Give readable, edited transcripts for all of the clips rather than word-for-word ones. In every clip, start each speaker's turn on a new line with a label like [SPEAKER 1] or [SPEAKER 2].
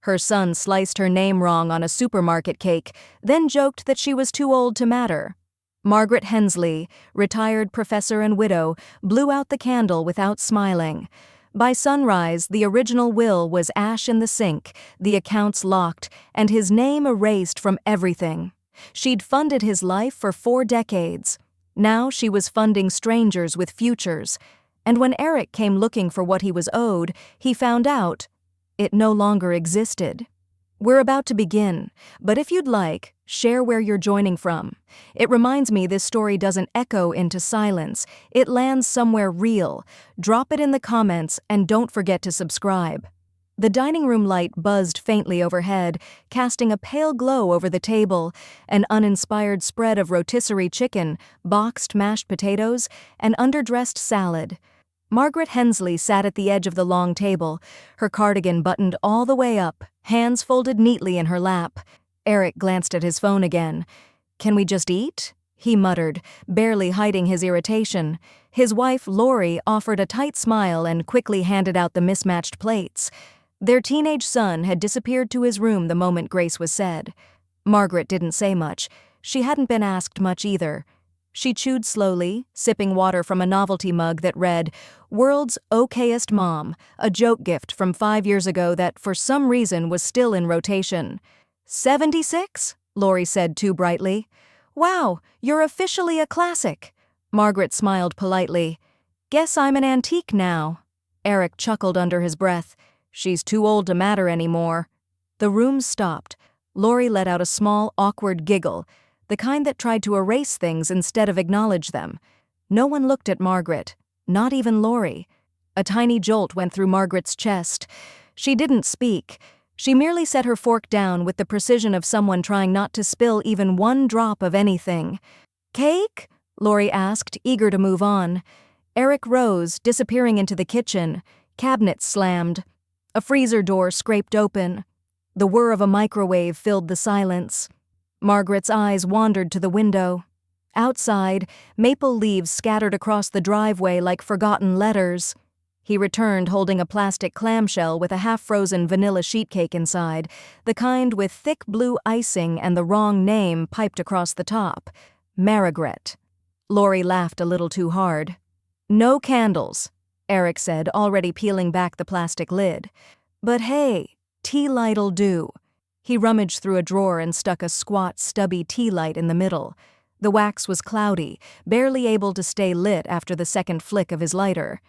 [SPEAKER 1] Her son sliced her name wrong on a supermarket cake, then joked that she was too old to matter. Margaret Hensley, retired professor and widow, blew out the candle without smiling. By sunrise, the original will was ash in the sink, the accounts locked, and his name erased from everything. She'd funded his life for 4 decades. Now she was funding strangers with futures. And when Eric came looking for what he was owed, he found out it no longer existed. We're about to begin, but if you'd like, share where you're joining from. It reminds me this story doesn't echo into silence. It lands somewhere real. Drop it in the comments and don't forget to subscribe. The dining room light buzzed faintly overhead, casting a pale glow over the table, an uninspired spread of rotisserie chicken, boxed mashed potatoes, and underdressed salad. Margaret Hensley sat at the edge of the long table, her cardigan buttoned all the way up, hands folded neatly in her lap. Eric glanced at his phone again. "Can we just eat?" he muttered, barely hiding his irritation. His wife, Lori, offered a tight smile and quickly handed out the mismatched plates. Their teenage son had disappeared to his room the moment grace was said. Margaret didn't say much. She hadn't been asked much either. She chewed slowly, sipping water from a novelty mug that read, "World's Okayest Mom," a joke gift from 5 years ago that for some reason was still in rotation. 76? Lori said too brightly. "Wow, you're officially a classic." Margaret smiled politely. "Guess I'm an antique now." Eric chuckled under his breath. "She's too old to matter anymore." The room stopped. Lori let out a small, awkward giggle, the kind that tried to erase things instead of acknowledge them. No one looked at Margaret, not even Lori. A tiny jolt went through Margaret's chest. She didn't speak. She merely set her fork down with the precision of someone trying not to spill even one drop of anything. "Cake?" Lori asked, eager to move on. Eric rose, disappearing into the kitchen. Cabinets slammed. A freezer door scraped open. The whir of a microwave filled the silence. Margaret's eyes wandered to the window. Outside, maple leaves scattered across the driveway like forgotten letters. He returned holding a plastic clamshell with a half-frozen vanilla sheetcake inside, the kind with thick blue icing and the wrong name piped across the top. Marigret. Lori laughed a little too hard. "No candles," Eric said, already peeling back the plastic lid. "But hey, tea light'll do." He rummaged through a drawer and stuck a squat, stubby tea light in the middle. The wax was cloudy, barely able to stay lit after the second flick of his lighter.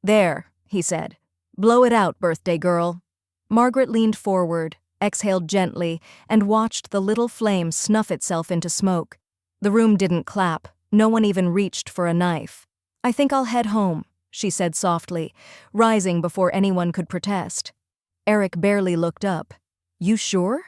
[SPEAKER 1] "There," he said. "Blow it out, birthday girl." Margaret leaned forward, exhaled gently, and watched the little flame snuff itself into smoke. The room didn't clap. No one even reached for a knife. "I think I'll head home," she said softly, rising before anyone could protest. Eric barely looked up. "You sure?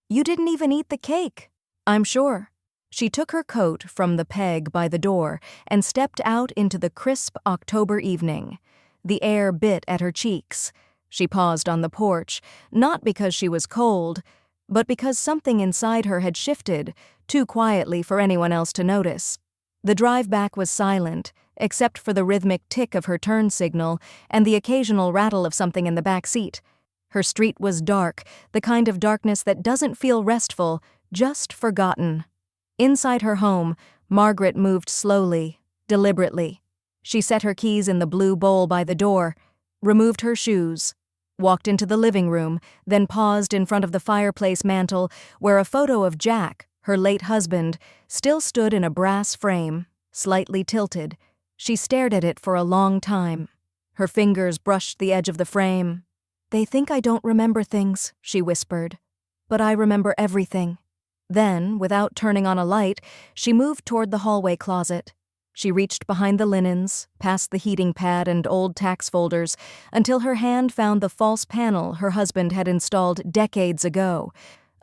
[SPEAKER 1] You didn't even eat the cake." "I'm sure." She took her coat from the peg by the door and stepped out into the crisp October evening. The air bit at her cheeks. She paused on the porch, not because she was cold, but because something inside her had shifted, too quietly for anyone else to notice. The drive back was silent, except for the rhythmic tick of her turn signal and the occasional rattle of something in the back seat. Her street was dark, the kind of darkness that doesn't feel restful, just forgotten. Inside her home, Margaret moved slowly, deliberately. She set her keys in the blue bowl by the door, removed her shoes, walked into the living room, then paused in front of the fireplace mantel where a photo of Jack, her late husband, still stood in a brass frame, slightly tilted. She stared at it for a long time. Her fingers brushed the edge of the frame. "They think I don't remember things," she whispered. "But I remember everything." Then, without turning on a light, she moved toward the hallway closet. She reached behind the linens, past the heating pad and old tax folders, until her hand found the false panel her husband had installed decades ago.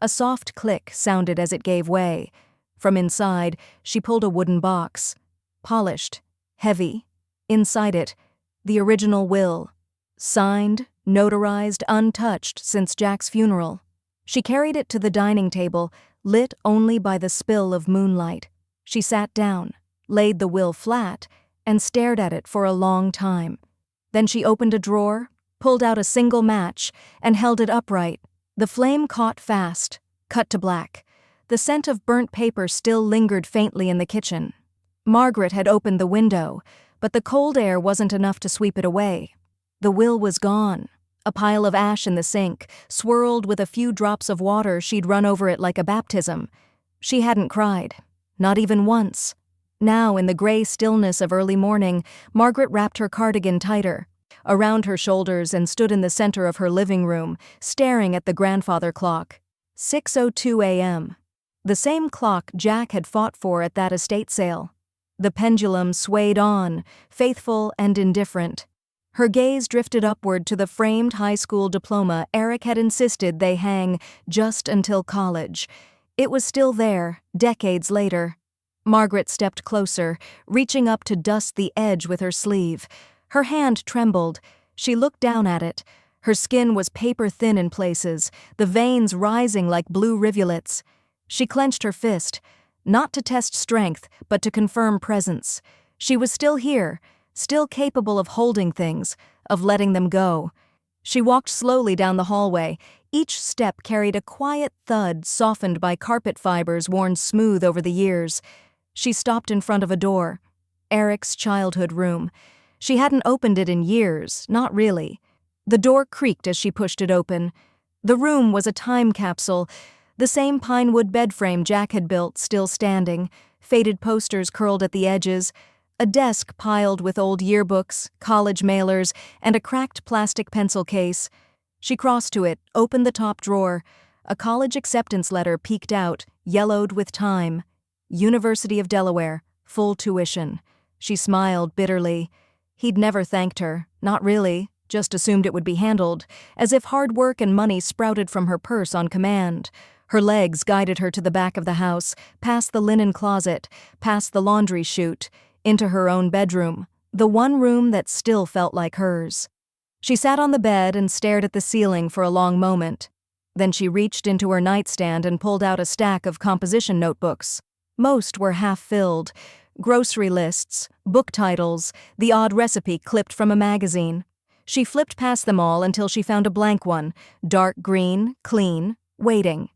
[SPEAKER 1] A soft click sounded as it gave way. From inside, she pulled a wooden box. Polished, heavy. Inside it, the original will. Signed, notarized, untouched since Jack's funeral. She carried it to the dining table, lit only by the spill of moonlight. She sat down, laid the will flat, and stared at it for a long time. Then she opened a drawer, pulled out a single match, and held it upright, The flame caught fast, cut to black. The scent of burnt paper still lingered faintly in the kitchen. Margaret had opened the window, but the cold air wasn't enough to sweep it away. The will was gone. A pile of ash in the sink, swirled with a few drops of water. She'd run over it like a baptism. She hadn't cried, not even once. Now, in the gray stillness of early morning, Margaret wrapped her cardigan tighter around her shoulders and stood in the center of her living room, staring at the grandfather clock. 6:02 a.m. The same clock Jack had fought for at that estate sale. The pendulum swayed on, faithful and indifferent. Her gaze drifted upward to the framed high school diploma Eric had insisted they hang just until college. It was still there, decades later. Margaret stepped closer, reaching up to dust the edge with her sleeve. Her hand trembled. She looked down at it. Her skin was paper-thin in places, the veins rising like blue rivulets. She clenched her fist, not to test strength, but to confirm presence. She was still here, still capable of holding things, of letting them go. She walked slowly down the hallway. Each step carried a quiet thud softened by carpet fibers worn smooth over the years. She stopped in front of a door. Eric's childhood room. She hadn't opened it in years, not really. The door creaked as she pushed it open. The room was a time capsule. The same pine wood bed frame Jack had built, still standing, faded posters curled at the edges, a desk piled with old yearbooks, college mailers, and a cracked plastic pencil case. She crossed to it, opened the top drawer. A college acceptance letter peeked out, yellowed with time. University of Delaware, full tuition. She smiled bitterly. He'd never thanked her, not really, just assumed it would be handled, as if hard work and money sprouted from her purse on command. Her legs guided her to the back of the house, past the linen closet, past the laundry chute, into her own bedroom, the one room that still felt like hers. She sat on the bed and stared at the ceiling for a long moment. Then she reached into her nightstand and pulled out a stack of composition notebooks. Most were half-filled. Grocery lists, book titles, the odd recipe clipped from a magazine. She flipped past them all until she found a blank one, dark green, clean, waiting.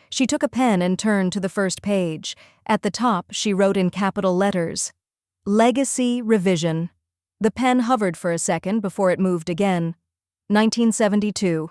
[SPEAKER 1] She took a pen and turned to the first page. At the top, she wrote in capital letters, Legacy Revision. The pen hovered for a second before it moved again. 1972.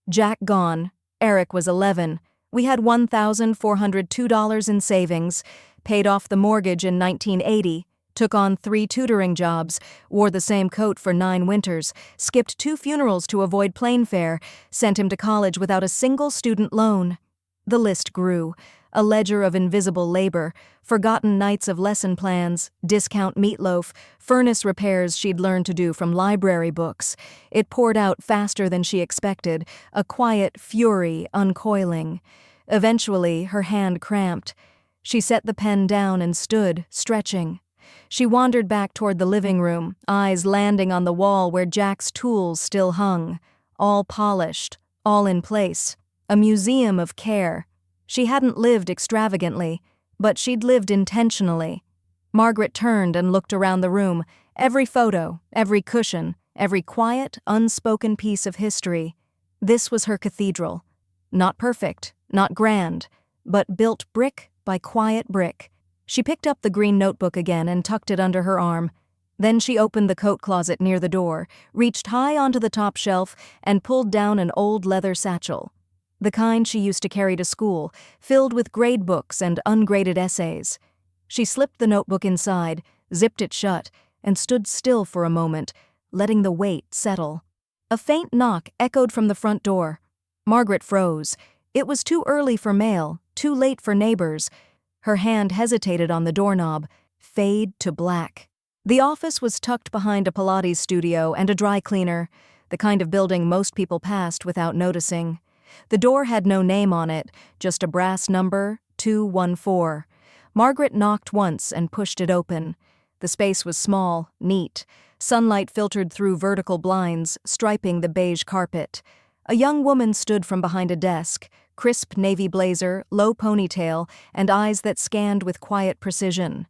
[SPEAKER 1] Jack gone. Eric was 11. We had $1,402 in savings, paid off the mortgage in 1980, took on 3 tutoring jobs, wore the same coat for 9 winters, skipped 2 funerals to avoid plane fare, sent him to college without a single student loan. The list grew, a ledger of invisible labor, forgotten nights of lesson plans, discount meatloaf, furnace repairs she'd learned to do from library books. It poured out faster than she expected, a quiet fury uncoiling. Eventually, her hand cramped. She set the pen down and stood, stretching. She wandered back toward the living room, eyes landing on the wall where Jack's tools still hung, all polished, all in place, a museum of care. She hadn't lived extravagantly, but she'd lived intentionally. Margaret turned and looked around the room, every photo, every cushion, every quiet, unspoken piece of history. This was her cathedral. Not perfect, not grand, but built brick by quiet brick. She picked up the green notebook again and tucked it under her arm. Then she opened the coat closet near the door, reached high onto the top shelf, and pulled down an old leather satchel. The kind she used to carry to school, filled with grade books and ungraded essays. She slipped the notebook inside, zipped it shut, and stood still for a moment, letting the weight settle. A faint knock echoed from the front door. Margaret froze. It was too early for mail, too late for neighbors. Her hand hesitated on the doorknob. Fade to black. The office was tucked behind a Pilates studio and a dry cleaner, the kind of building most people passed without noticing. The door had no name on it, just a brass number, 214. Margaret knocked once and pushed it open. The space was small, neat. Sunlight filtered through vertical blinds, striping the beige carpet. A young woman stood from behind a desk, crisp navy blazer, low ponytail, and eyes that scanned with quiet precision.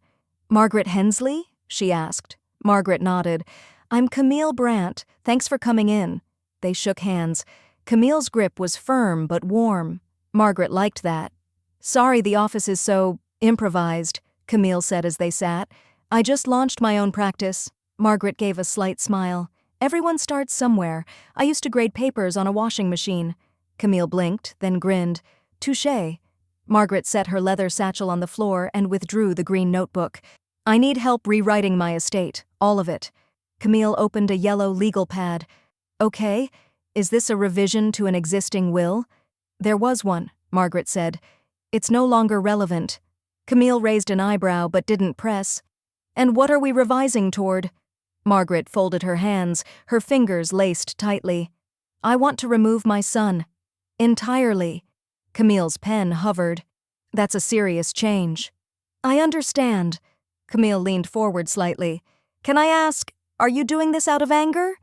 [SPEAKER 1] "Margaret Hensley?" she asked. Margaret nodded. "I'm Camille Brandt. Thanks for coming in." They shook hands. Camille's grip was firm but warm. Margaret liked that. "Sorry the office is so improvised," Camille said as they sat. "I just launched my own practice." Margaret gave a slight smile. "Everyone starts somewhere. I used to grade papers on a washing machine." Camille blinked, then grinned. "Touché." Margaret set her leather satchel on the floor and withdrew the green notebook. "I need help rewriting my estate, all of it." Camille opened a yellow legal pad. "Okay, is this a revision to an existing will?" "There was one," Margaret said. "It's no longer relevant." Camille raised an eyebrow but didn't press. "And what are we revising toward?" Margaret folded her hands, her fingers laced tightly. "I want to remove my son. Entirely." Camille's pen hovered. "That's a serious change." "I understand." Camille leaned forward slightly. "Can I ask, are you doing this out of anger?"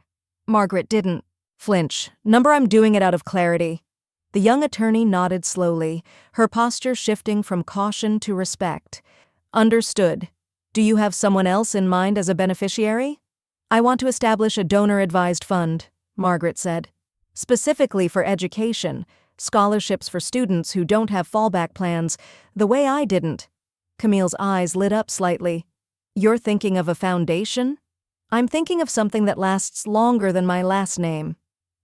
[SPEAKER 1] Margaret didn't flinch. "Number, I'm doing it out of clarity." The young attorney nodded slowly, her posture shifting from caution to respect. "Understood. Do you have someone else in mind as a beneficiary?" "I want to establish a donor-advised fund," Margaret said. "Specifically for education, scholarships for students who don't have fallback plans, the way I didn't." Camille's eyes lit up slightly. "You're thinking of a foundation?" "I'm thinking of something that lasts longer than my last name."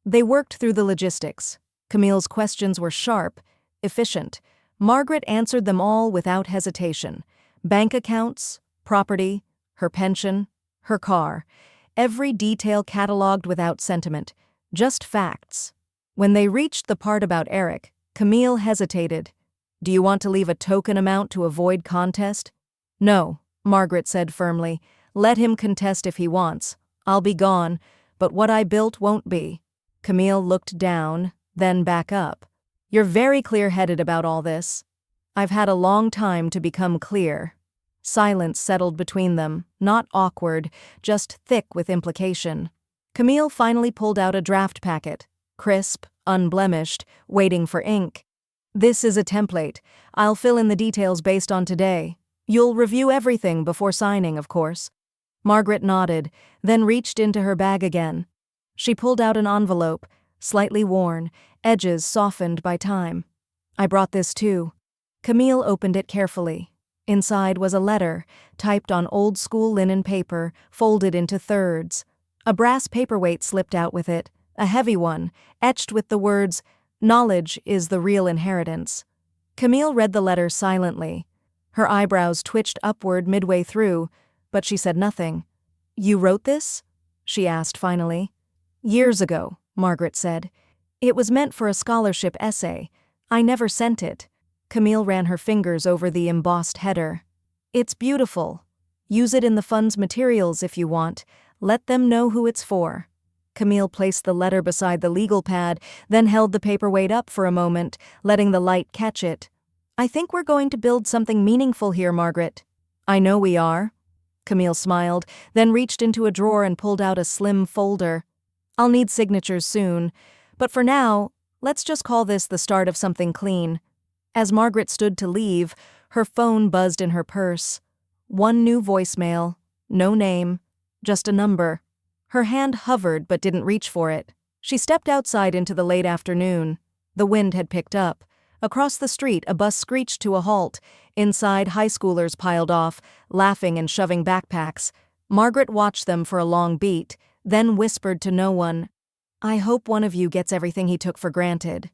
[SPEAKER 1] They worked through the logistics. Camille's questions were sharp, efficient. Margaret answered them all without hesitation. Bank accounts, property, her pension, her car. Every detail catalogued without sentiment, just facts. When they reached the part about Eric, Camille hesitated. "Do you want to leave a token amount to avoid contest?" "No," Margaret said firmly. "Let him contest if he wants. I'll be gone, but what I built won't be." Camille looked down, then back up. "You're very clear-headed about all this." "I've had a long time to become clear." Silence settled between them, not awkward, just thick with implication. Camille finally pulled out a draft packet, crisp, unblemished, waiting for ink. "This is a template. I'll fill in the details based on today. You'll review everything before signing, of course." Margaret nodded, then reached into her bag again. She pulled out an envelope, slightly worn, edges softened by time. "I brought this too." Camille opened it carefully. Inside was a letter, typed on old-school linen paper, folded into thirds. A brass paperweight slipped out with it, a heavy one, etched with the words, "Knowledge is the real inheritance." Camille read the letter silently. Her eyebrows twitched upward midway through, but she said nothing. "You wrote this?" she asked finally. "Years ago," Margaret said. "It was meant for a scholarship essay. I never sent it." Camille ran her fingers over the embossed header. "It's beautiful. Use it in the fund's materials if you want. Let them know who it's for." Camille placed the letter beside the legal pad, then held the paperweight up for a moment, letting the light catch it. "I think we're going to build something meaningful here, Margaret." "I know we are." Camille smiled, then reached into a drawer and pulled out a slim folder. "I'll need signatures soon, but for now, let's just call this the start of something clean." As Margaret stood to leave, her phone buzzed in her purse. One new voicemail, no name, just a number. Her hand hovered but didn't reach for it. She stepped outside into the late afternoon. The wind had picked up. Across the street, a bus screeched to a halt. Inside, high schoolers piled off, laughing and shoving backpacks. Margaret watched them for a long beat, then whispered to no one, "I hope one of you gets everything he took for granted."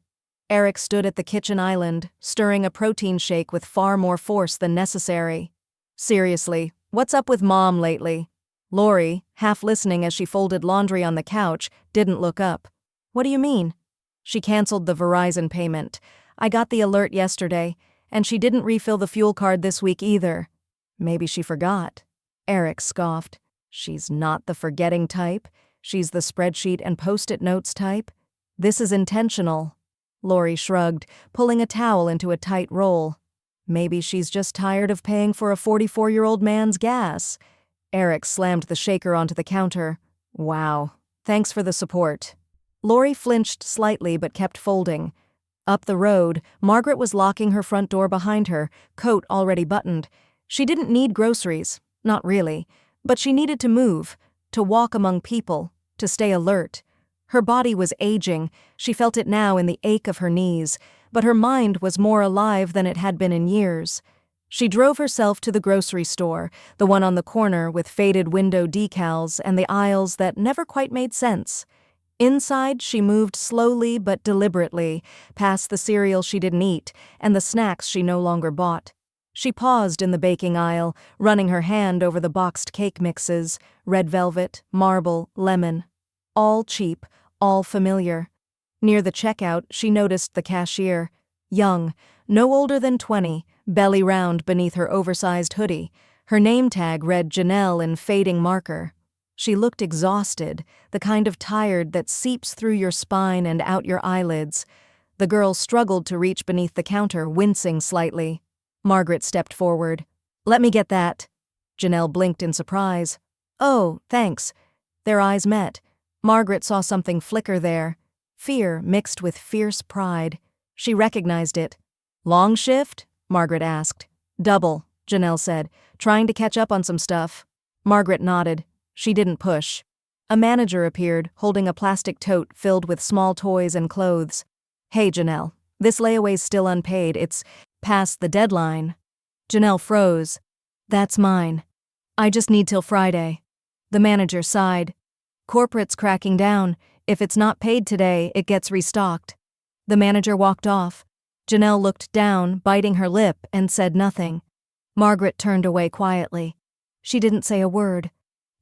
[SPEAKER 1] Eric stood at the kitchen island, stirring a protein shake with far more force than necessary. "Seriously, what's up with Mom lately?" Lori, half listening as she folded laundry on the couch, didn't look up. "What do you mean?" "She canceled the Verizon payment. I got the alert yesterday, and she didn't refill the fuel card this week either." "Maybe she forgot." Eric scoffed. "She's not the forgetting type. She's the spreadsheet and post-it notes type. This is intentional." Lori shrugged, pulling a towel into a tight roll. "Maybe she's just tired of paying for a 44-year-old man's gas." Eric slammed the shaker onto the counter. "Wow. Thanks for the support." Lori flinched slightly but kept folding. Up the road, Margaret was locking her front door behind her, coat already buttoned. She didn't need groceries, not really, but she needed to move, to walk among people, to stay alert. Her body was aging, she felt it now in the ache of her knees, but her mind was more alive than it had been in years. She drove herself to the grocery store, the one on the corner with faded window decals and the aisles that never quite made sense. Inside, she moved slowly but deliberately, past the cereal she didn't eat and the snacks she no longer bought. She paused in the baking aisle, running her hand over the boxed cake mixes, red velvet, marble, lemon. All cheap, all familiar. Near the checkout, she noticed the cashier. Young, no older than 20, belly round beneath her oversized hoodie. Her name tag read Janelle in fading marker. She looked exhausted, the kind of tired that seeps through your spine and out your eyelids. The girl struggled to reach beneath the counter, wincing slightly. Margaret stepped forward. "Let me get that." Janelle blinked in surprise. "Oh, thanks." Their eyes met. Margaret saw something flicker there. Fear mixed with fierce pride. She recognized it. "Long shift?" Margaret asked. "Double," Janelle said, trying to catch up on some stuff. Margaret nodded. She didn't push. A manager appeared, holding a plastic tote filled with small toys and clothes. "Hey, Janelle, this layaway's still unpaid. It's past the deadline." Janelle froze. "That's mine. I just need till Friday." The manager sighed. "Corporate's cracking down. If it's not paid today, it gets restocked." The manager walked off. Janelle looked down, biting her lip, and said nothing. Margaret turned away quietly. She didn't say a word.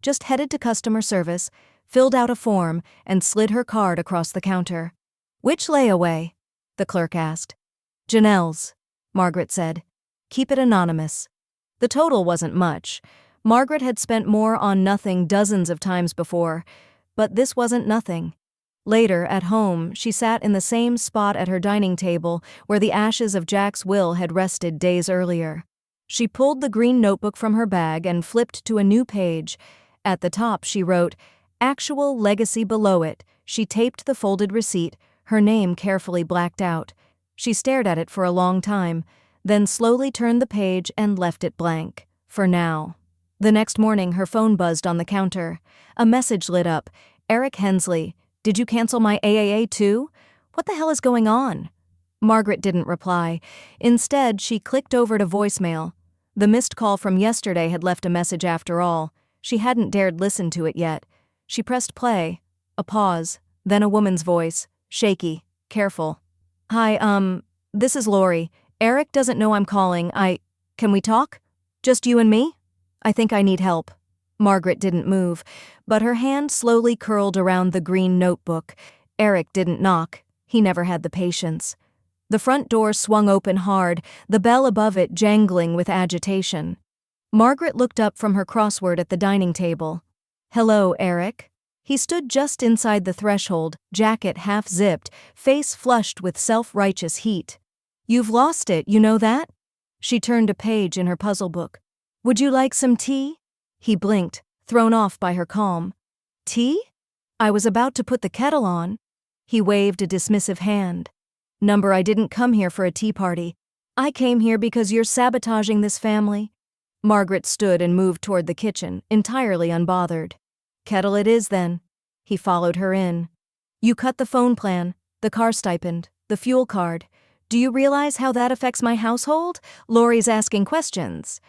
[SPEAKER 1] Just headed to customer service, filled out a form, and slid her card across the counter. "Which layaway?" the clerk asked. "Janelle's," Margaret said. "Keep it anonymous." The total wasn't much. Margaret had spent more on nothing dozens of times before, but this wasn't nothing. Later, at home, she sat in the same spot at her dining table where the ashes of Jack's will had rested days earlier. She pulled the green notebook from her bag and flipped to a new page. At the top, she wrote, "Actual legacy" below it. She taped the folded receipt, her name carefully blacked out. She stared at it for a long time, then slowly turned the page and left it blank. For now. The next morning, her phone buzzed on the counter. A message lit up. "Eric Hensley. Did you cancel my AAA too? What the hell is going on?" Margaret didn't reply. Instead, she clicked over to voicemail. The missed call from yesterday had left a message after all. She hadn't dared listen to it yet. She pressed play. A pause, then a woman's voice, shaky, careful. "Hi, this is Lori. Eric doesn't know I'm calling. Can we talk? Just you and me? I think I need help." Margaret didn't move, but her hand slowly curled around the green notebook. Eric didn't knock. He never had the patience. The front door swung open hard, the bell above it jangling with agitation. Margaret looked up from her crossword at the dining table. "Hello, Eric." He stood just inside the threshold, jacket half-zipped, face flushed with self-righteous heat. "You've lost it, you know that?" She turned a page in her puzzle book. "Would you like some tea?" He blinked, thrown off by her calm. "Tea? I was about to put the kettle on." He waved a dismissive hand. "Number, I didn't come here for a tea party. I came here because you're sabotaging this family." Margaret stood and moved toward the kitchen, entirely unbothered. "Kettle it is, then." He followed her in. "You cut the phone plan, the car stipend, the fuel card. Do you realize how that affects my household? Lori's asking questions."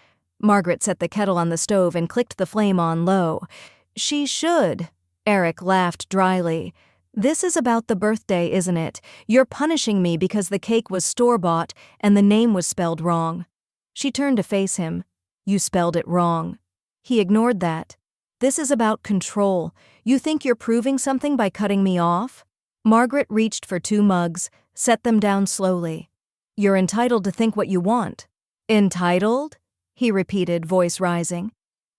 [SPEAKER 1] Margaret set the kettle on the stove and clicked the flame on low. "She should." Eric laughed dryly. "This is about the birthday, isn't it? You're punishing me because the cake was store-bought and the name was spelled wrong." She turned to face him. "You spelled it wrong." He ignored that. "This is about control. You think you're proving something by cutting me off?" Margaret reached for 2 mugs, set them down slowly. "You're entitled to think what you want." "Entitled?" he repeated, voice rising.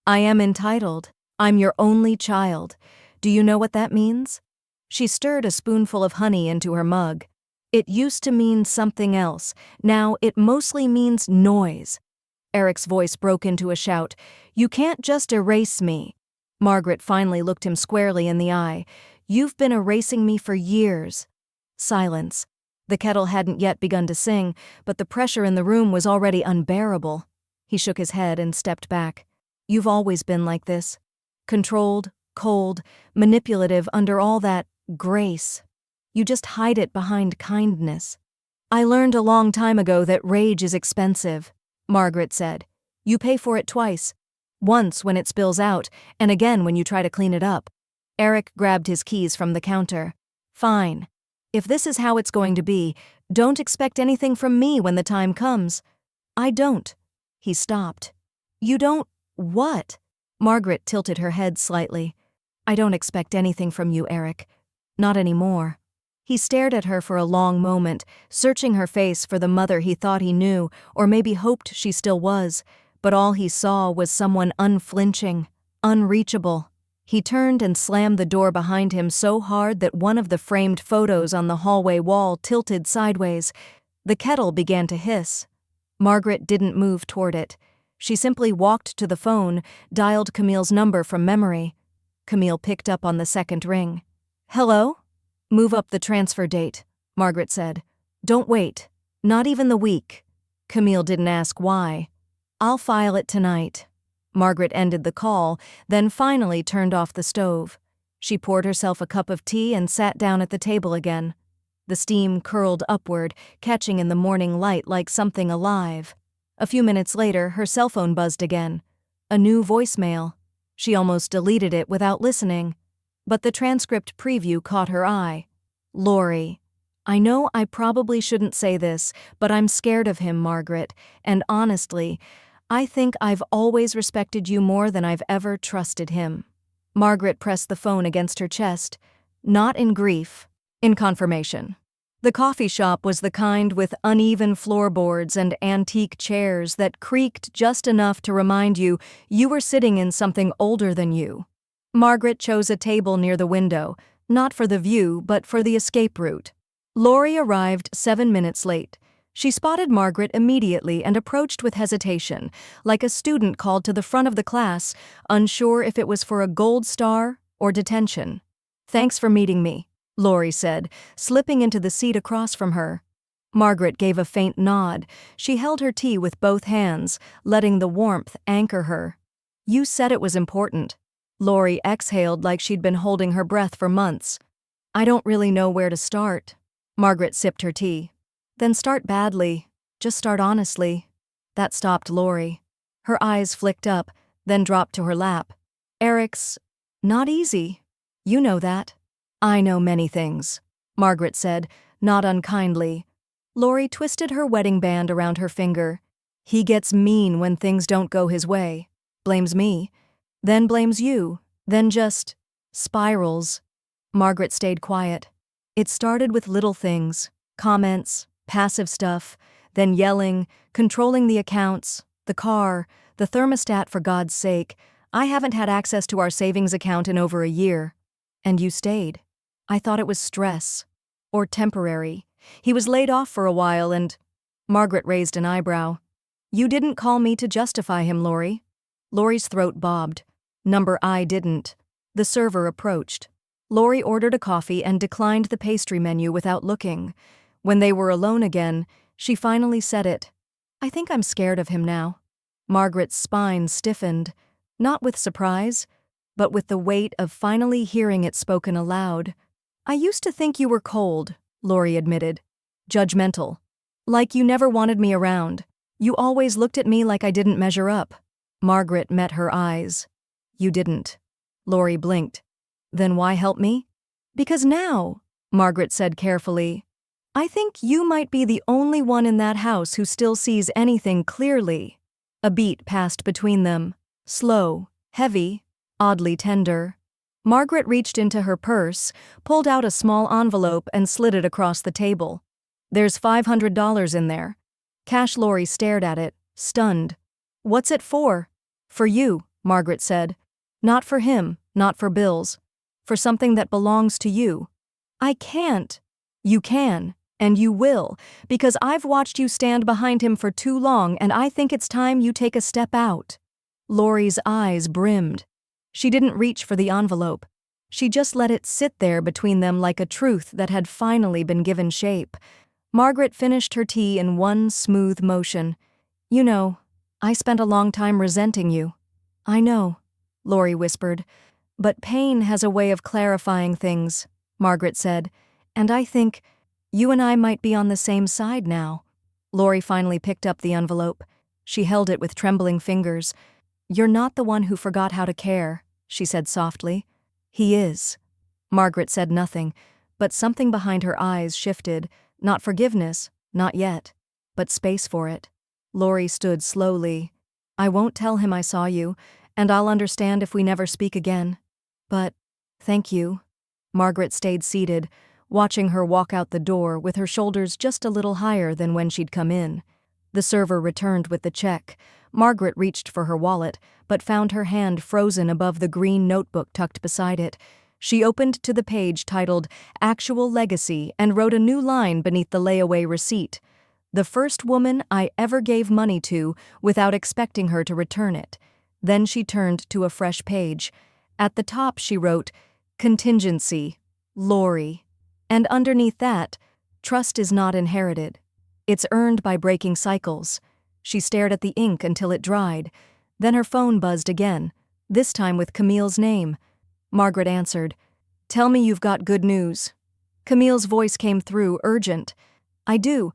[SPEAKER 1] "I am entitled. I'm your only child. Do you know what that means?" She stirred a spoonful of honey into her mug. "It used to mean something else. Now it mostly means noise." Eric's voice broke into a shout. "You can't just erase me." Margaret finally looked him squarely in the eye. "You've been erasing me for years." Silence. The kettle hadn't yet begun to sing, but the pressure in the room was already unbearable. He shook his head and stepped back. "You've always been like this. Controlled, cold, manipulative under all that Grace. You just hide it behind kindness. I learned a long time ago that rage is expensive, Margaret said. You pay for it twice. Once when it spills out, and again when you try to clean it up. Eric grabbed his keys from the counter. Fine. If this is how it's going to be, don't expect anything from me when the time comes. I don't. He stopped. You don't what? Margaret tilted her head slightly. I don't expect anything from you, Eric. Not anymore. He stared at her for a long moment, searching her face for the mother he thought he knew, or maybe hoped she still was, but all he saw was someone unflinching, unreachable. He turned and slammed the door behind him so hard that one of the framed photos on the hallway wall tilted sideways. The kettle began to hiss. Margaret didn't move toward it. She simply walked to the phone, dialed Camille's number from memory. Camille picked up on the second ring. Hello? Move up the transfer date, Margaret said. Don't wait. Not even the week. Camille didn't ask why. I'll file it tonight. Margaret ended the call, then finally turned off the stove. She poured herself a cup of tea and sat down at the table again. The steam curled upward, catching in the morning light like something alive. A few minutes later, her cell phone buzzed again. A new voicemail. She almost deleted it without listening. But the transcript preview caught her eye. Lori. I know I probably shouldn't say this, but I'm scared of him, Margaret, and honestly, I think I've always respected you more than I've ever trusted him. Margaret pressed the phone against her chest, not in grief, in confirmation. The coffee shop was the kind with uneven floorboards and antique chairs that creaked just enough to remind you were sitting in something older than you. Margaret chose a table near the window, not for the view, but for the escape route. Lori arrived 7 minutes late. She spotted Margaret immediately and approached with hesitation, like a student called to the front of the class, unsure if it was for a gold star or detention. Thanks for meeting me, Lori said, slipping into the seat across from her. Margaret gave a faint nod. She held her tea with both hands, letting the warmth anchor her. You said it was important. Lori exhaled like she'd been holding her breath for months. I don't really know where to start. Margaret sipped her tea. Then start badly. Just start honestly. That stopped Lori. Her eyes flicked up, then dropped to her lap. Eric's not easy. You know that. I know many things, Margaret said, not unkindly. Lori twisted her wedding band around her finger. He gets mean when things don't go his way. Blames me. Then blames you. Then just spirals. Margaret stayed quiet. It started with little things, comments, passive stuff, then yelling, controlling the accounts, the car, the thermostat for God's sake. I haven't had access to our savings account in over a year. And you stayed. I thought it was stress. Or temporary. He was laid off for a while and… Margaret raised an eyebrow. You didn't call me to justify him, Lori. Lori's throat bobbed. Number I didn't. The server approached. Lori ordered a coffee and declined the pastry menu without looking. When they were alone again, she finally said it. I think I'm scared of him now. Margaret's spine stiffened, not with surprise, but with the weight of finally hearing it spoken aloud. I used to think you were cold, Lori admitted. Judgmental. Like you never wanted me around. You always looked at me like I didn't measure up. Margaret met her eyes. You didn't. Lori blinked. Then why help me? Because now, Margaret said carefully, I think you might be the only one in that house who still sees anything clearly. A beat passed between them. Slow, heavy, oddly tender. Margaret reached into her purse, pulled out a small envelope and slid it across the table. There's $500 in there. Cash. Lori stared at it, stunned. What's it for? For you, Margaret said. Not for him, not for bills. For something that belongs to you. I can't. You can, and you will, because I've watched you stand behind him for too long and I think it's time you take a step out. Lori's eyes brimmed. She didn't reach for the envelope. She just let it sit there between them like a truth that had finally been given shape. Margaret finished her tea in one smooth motion. You know, I spent a long time resenting you. I know, Lori whispered. But pain has a way of clarifying things. Margaret said. "And I think you and I might be on the same side now." Lori finally picked up the envelope. She held it with trembling fingers. "You're not the one who forgot how to care," she said softly. "He is." Margaret said nothing, but something behind her eyes shifted. Not forgiveness, not yet, but space for it. Lori stood slowly. "I won't tell him I saw you, and I'll understand if we never speak again. But, thank you." Margaret stayed seated, watching her walk out the door with her shoulders just a little higher than when she'd come in. The server returned with the check. Margaret reached for her wallet, but found her hand frozen above the green notebook tucked beside it. She opened to the page titled Actual Legacy and wrote a new line beneath the layaway receipt. "The first woman I ever gave money to without expecting her to return it." Then she turned to a fresh page. At the top she wrote, "Contingency, Lori." And underneath that, "Trust is not inherited. It's earned by breaking cycles." She stared at the ink until it dried. Then her phone buzzed again, this time with Camille's name. Margaret answered. "Tell me you've got good news." Camille's voice came through, urgent. "I do,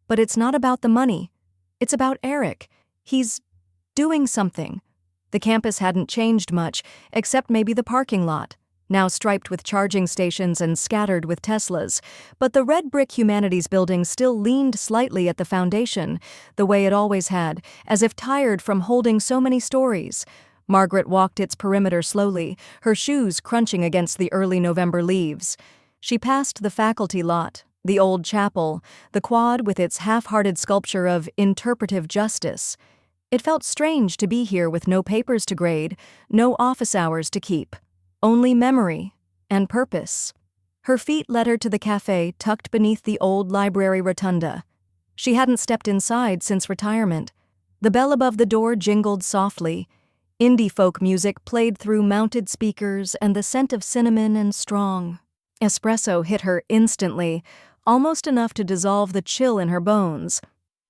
[SPEAKER 1] but it's not about the money. It's about Eric. He's doing something." The campus hadn't changed much, except maybe the parking lot, now striped with charging stations and scattered with Teslas, but the red brick humanities building still leaned slightly at the foundation, the way it always had, as if tired from holding so many stories. Margaret walked its perimeter slowly, her shoes crunching against the early November leaves. She passed the faculty lot, the old chapel, the quad with its half-hearted sculpture of interpretive justice. It felt strange to be here with no papers to grade, no office hours to keep. Only memory and purpose. Her feet led her to the cafe tucked beneath the old library rotunda. She hadn't stepped inside since retirement. The bell above the door jingled softly. Indie folk music played through mounted speakers and the scent of cinnamon and strong espresso hit her instantly, almost enough to dissolve the chill in her bones.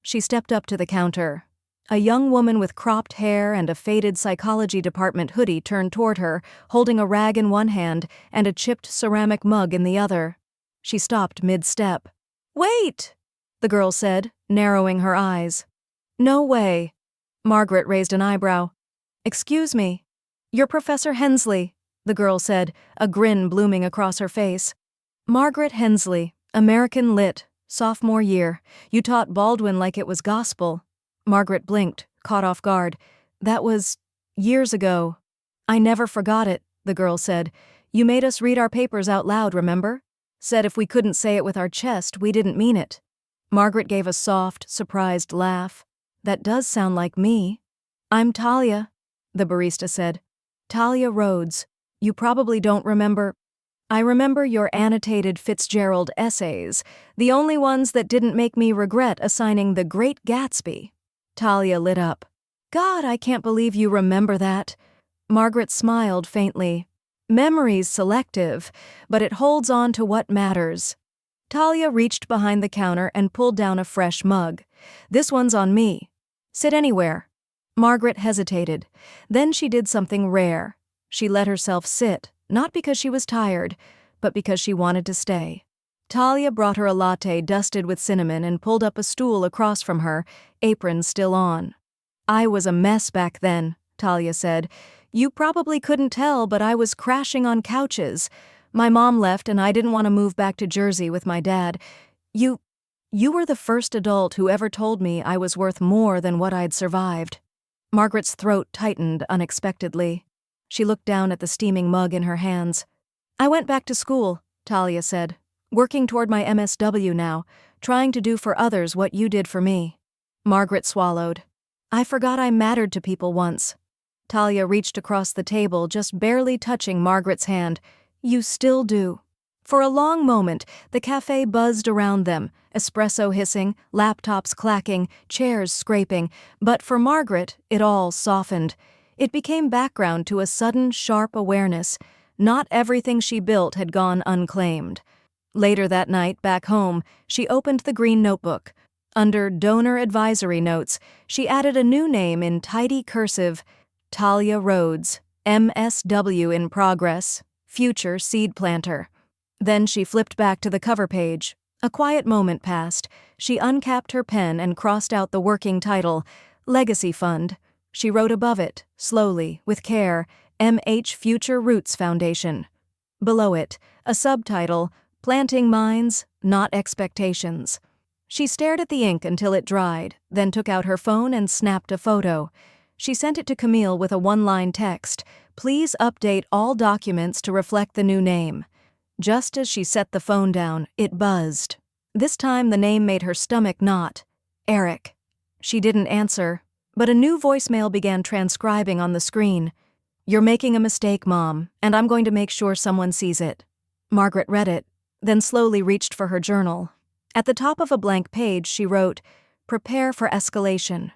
[SPEAKER 1] She stepped up to the counter. A young woman with cropped hair and a faded psychology department hoodie turned toward her, holding a rag in one hand and a chipped ceramic mug in the other. She stopped mid-step. "Wait!" the girl said, narrowing her eyes. "No way." Margaret raised an eyebrow. "Excuse me." "You're Professor Hensley," the girl said, a grin blooming across her face. "Margaret Hensley, American Lit, sophomore year. You taught Baldwin like it was gospel." Margaret blinked, caught off guard. "That was years ago." "I never forgot it," the girl said. "You made us read our papers out loud, remember? Said if we couldn't say it with our chest, we didn't mean it." Margaret gave a soft, surprised laugh. "That does sound like me." "I'm Talia," the barista said. "Talia Rhodes. You probably don't remember." "I remember your annotated Fitzgerald essays, the only ones that didn't make me regret assigning The Great Gatsby." Talia lit up. "God, I can't believe you remember that." Margaret smiled faintly. "Memory's selective, but it holds on to what matters." Talia reached behind the counter and pulled down a fresh mug. "This one's on me. Sit anywhere." Margaret hesitated. Then she did something rare. She let herself sit, not because she was tired, but because she wanted to stay. Talia brought her a latte dusted with cinnamon and pulled up a stool across from her, apron still on. "I was a mess back then," Talia said. "You probably couldn't tell, but I was crashing on couches. My mom left and I didn't want to move back to Jersey with my dad. You were the first adult who ever told me I was worth more than what I'd survived." Margaret's throat tightened unexpectedly. She looked down at the steaming mug in her hands. "I went back to school," Talia said. "Working toward my MSW now, trying to do for others what you did for me." Margaret swallowed. "I forgot I mattered to people once." Talia reached across the table, just barely touching Margaret's hand. "You still do." For a long moment, the cafe buzzed around them, espresso hissing, laptops clacking, chairs scraping, but for Margaret, it all softened. It became background to a sudden, sharp awareness. Not everything she built had gone unclaimed. Later that night, back home, she opened the green notebook. Under donor advisory notes, she added a new name in tidy cursive: Talia Rhodes, MSW in progress, future seed planter. Then she flipped back to the cover page. A quiet moment passed. She uncapped her pen and crossed out the working title, Legacy Fund. She wrote above it, slowly, with care, M.H. Future Roots Foundation. Below it, a subtitle, Planting Minds, Not Expectations. She stared at the ink until it dried, then took out her phone and snapped a photo. She sent it to Camille with a one-line text, "Please update all documents to reflect the new name." Just as she set the phone down, it buzzed. This time the name made her stomach knot. Eric. She didn't answer, but a new voicemail began transcribing on the screen. "You're making a mistake, Mom, and I'm going to make sure someone sees it." Margaret read it, then slowly reached for her journal. At the top of a blank page, she wrote, "Prepare for escalation."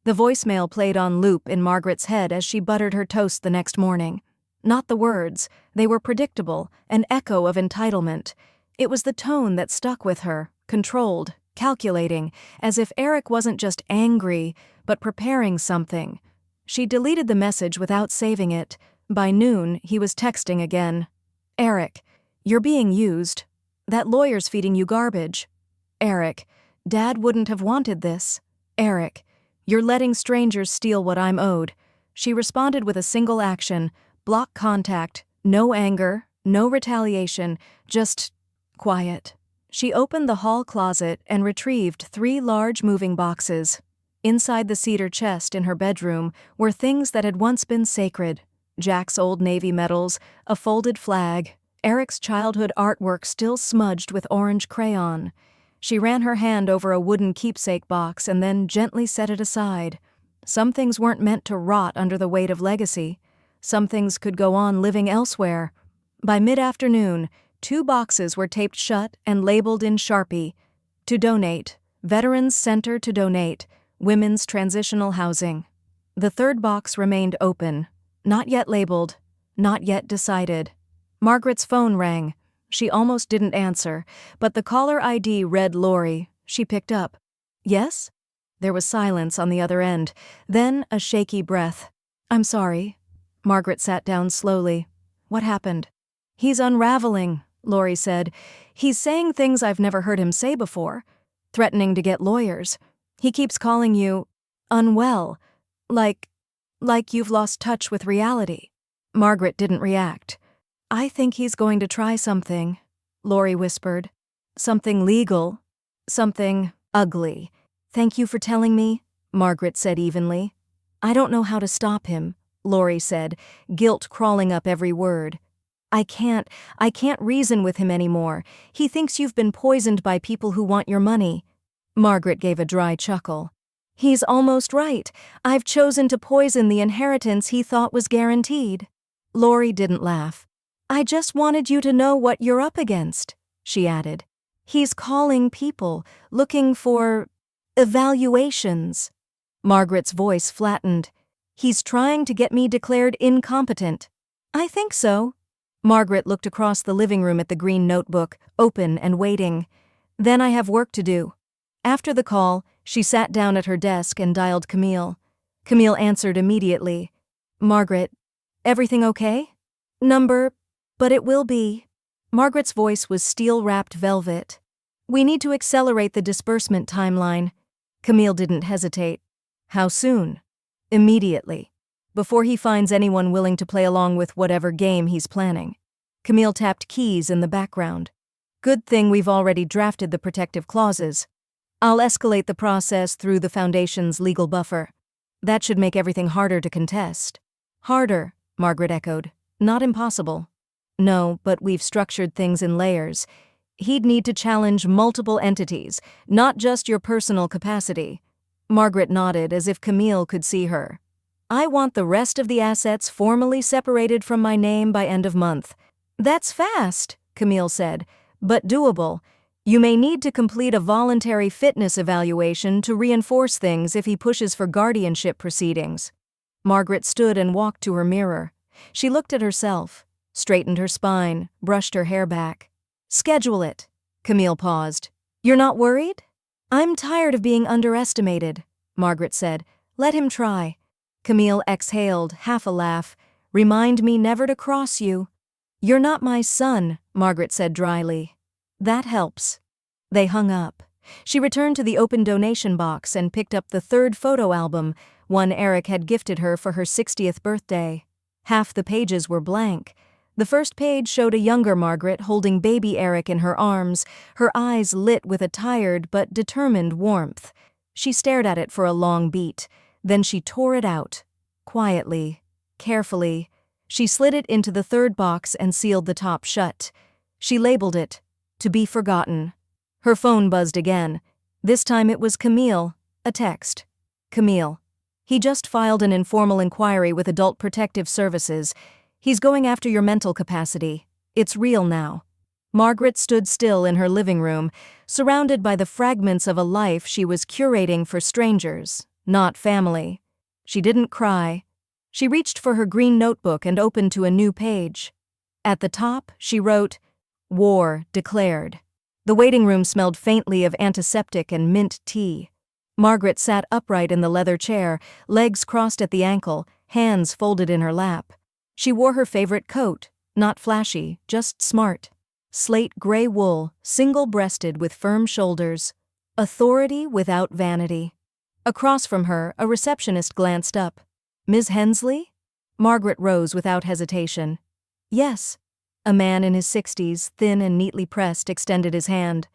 [SPEAKER 1] The voicemail played on loop in Margaret's head as she buttered her toast the next morning. Not the words, they were predictable, an echo of entitlement. It was the tone that stuck with her, controlled, calculating, as if Eric wasn't just angry, but preparing something. She deleted the message without saving it. By noon, he was texting again. "Eric, you're being used. That lawyer's feeding you garbage." "Eric, Dad wouldn't have wanted this." "Eric, you're letting strangers steal what I'm owed." She responded with a single action, block contact, no anger, no retaliation, just quiet. She opened the hall closet and retrieved 3 large moving boxes. Inside the cedar chest in her bedroom were things that had once been sacred. Jack's old Navy medals, a folded flag, Eric's childhood artwork still smudged with orange crayon. She ran her hand over a wooden keepsake box and then gently set it aside. Some things weren't meant to rot under the weight of legacy. Some things could go on living elsewhere. By mid-afternoon, 2 boxes were taped shut and labeled in Sharpie. To donate, Veterans Center to donate, Women's Transitional Housing. The 3rd box remained open, not yet labeled, not yet decided. Margaret's phone rang. She almost didn't answer, but the caller ID read Lori. She picked up. "Yes?" There was silence on the other end, then a shaky breath. "I'm sorry." Margaret sat down slowly. "What happened?" "He's unraveling," Lori said. "He's saying things I've never heard him say before, threatening to get lawyers. He keeps calling you unwell, like you've lost touch with reality." Margaret didn't react. "I think he's going to try something," Lori whispered. "Something legal. Something ugly." "Thank you for telling me," Margaret said evenly. "I don't know how to stop him," Lori said, guilt crawling up every word. I can't reason with him anymore. He thinks you've been poisoned by people who want your money." Margaret gave a dry chuckle. "He's almost right. I've chosen to poison the inheritance he thought was guaranteed." Lori didn't laugh. "I just wanted you to know what you're up against," she added. "He's calling people, looking for evaluations." Margaret's voice flattened. "He's trying to get me declared incompetent." "I think so." Margaret looked across the living room at the green notebook, open and waiting. "Then I have work to do." After the call, she sat down at her desk and dialed Camille. Camille answered immediately. "Margaret, everything okay?" "Number, but it will be." Margaret's voice was steel-wrapped velvet. "We need to accelerate the disbursement timeline." Camille didn't hesitate. "How soon?" "Immediately. Before he finds anyone willing to play along with whatever game he's planning." Camille tapped keys in the background. "Good thing we've already drafted the protective clauses. I'll escalate the process through the Foundation's legal buffer. That should make everything harder to contest." "Harder," Margaret echoed. "Not impossible." "No, but we've structured things in layers. He'd need to challenge multiple entities, not just your personal capacity." Margaret nodded as if Camille could see her. "I want the rest of the assets formally separated from my name by end of month." "That's fast," Camille said, "but doable. You may need to complete a voluntary fitness evaluation to reinforce things if he pushes for guardianship proceedings." Margaret stood and walked to her mirror. She looked at herself, straightened her spine, brushed her hair back. "Schedule it." Camille paused. "You're not worried?" "I'm tired of being underestimated," Margaret said. "Let him try." Camille exhaled, half a laugh. "Remind me never to cross you." "You're not my son," Margaret said dryly. "That helps." They hung up. She returned to the open donation box and picked up the third photo album, one Eric had gifted her for her 60th birthday. Half the pages were blank. The first page showed a younger Margaret holding baby Eric in her arms, her eyes lit with a tired but determined warmth. She stared at it for a long beat. Then she tore it out. Quietly, carefully, she slid it into the third box and sealed the top shut. She labeled it, "To be forgotten." Her phone buzzed again. This time it was Camille, a text. "Camille. He just filed an informal inquiry with Adult Protective Services. He's going after your mental capacity. It's real now." Margaret stood still in her living room, surrounded by the fragments of a life she was curating for strangers, not family. She didn't cry. She reached for her green notebook and opened to a new page. At the top, she wrote, "War declared." The waiting room smelled faintly of antiseptic and mint tea. Margaret sat upright in the leather chair, legs crossed at the ankle, hands folded in her lap. She wore her favorite coat, not flashy, just smart. Slate gray wool, single-breasted with firm shoulders. Authority without vanity. Across from her, a receptionist glanced up. "Ms. Hensley?" Margaret rose without hesitation. "Yes." A man in his 60s, thin and neatly pressed, extended his hand.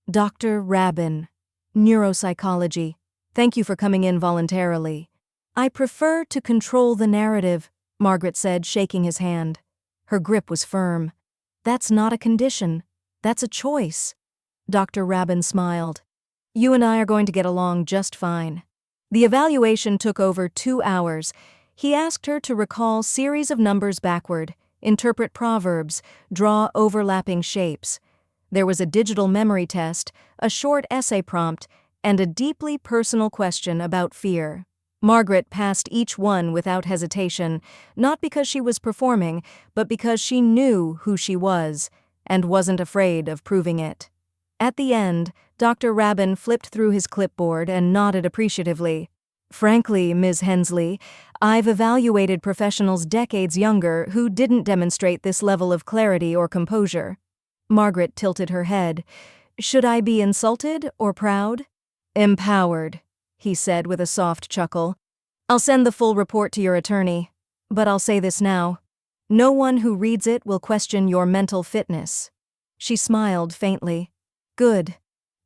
[SPEAKER 1] "Dr. Rabin. Neuropsychology. Thank you for coming in voluntarily." "I prefer to control the narrative," Margaret said, shaking his hand. Her grip was firm. "That's not a condition. That's a choice." Dr. Rabin smiled. "You and I are going to get along just fine." The evaluation took over 2 hours. He asked her to recall series of numbers backward, interpret proverbs, draw overlapping shapes. There was a digital memory test, a short essay prompt, and a deeply personal question about fear. Margaret passed each one without hesitation, not because she was performing, but because she knew who she was, and wasn't afraid of proving it. At the end, Dr. Rabin flipped through his clipboard and nodded appreciatively. "Frankly, Ms. Hensley, I've evaluated professionals decades younger who didn't demonstrate this level of clarity or composure." Margaret tilted her head. "Should I be insulted or proud?" "Empowered," he said with a soft chuckle. "I'll send the full report to your attorney. But I'll say this now. No one who reads it will question your mental fitness." She smiled faintly. "Good.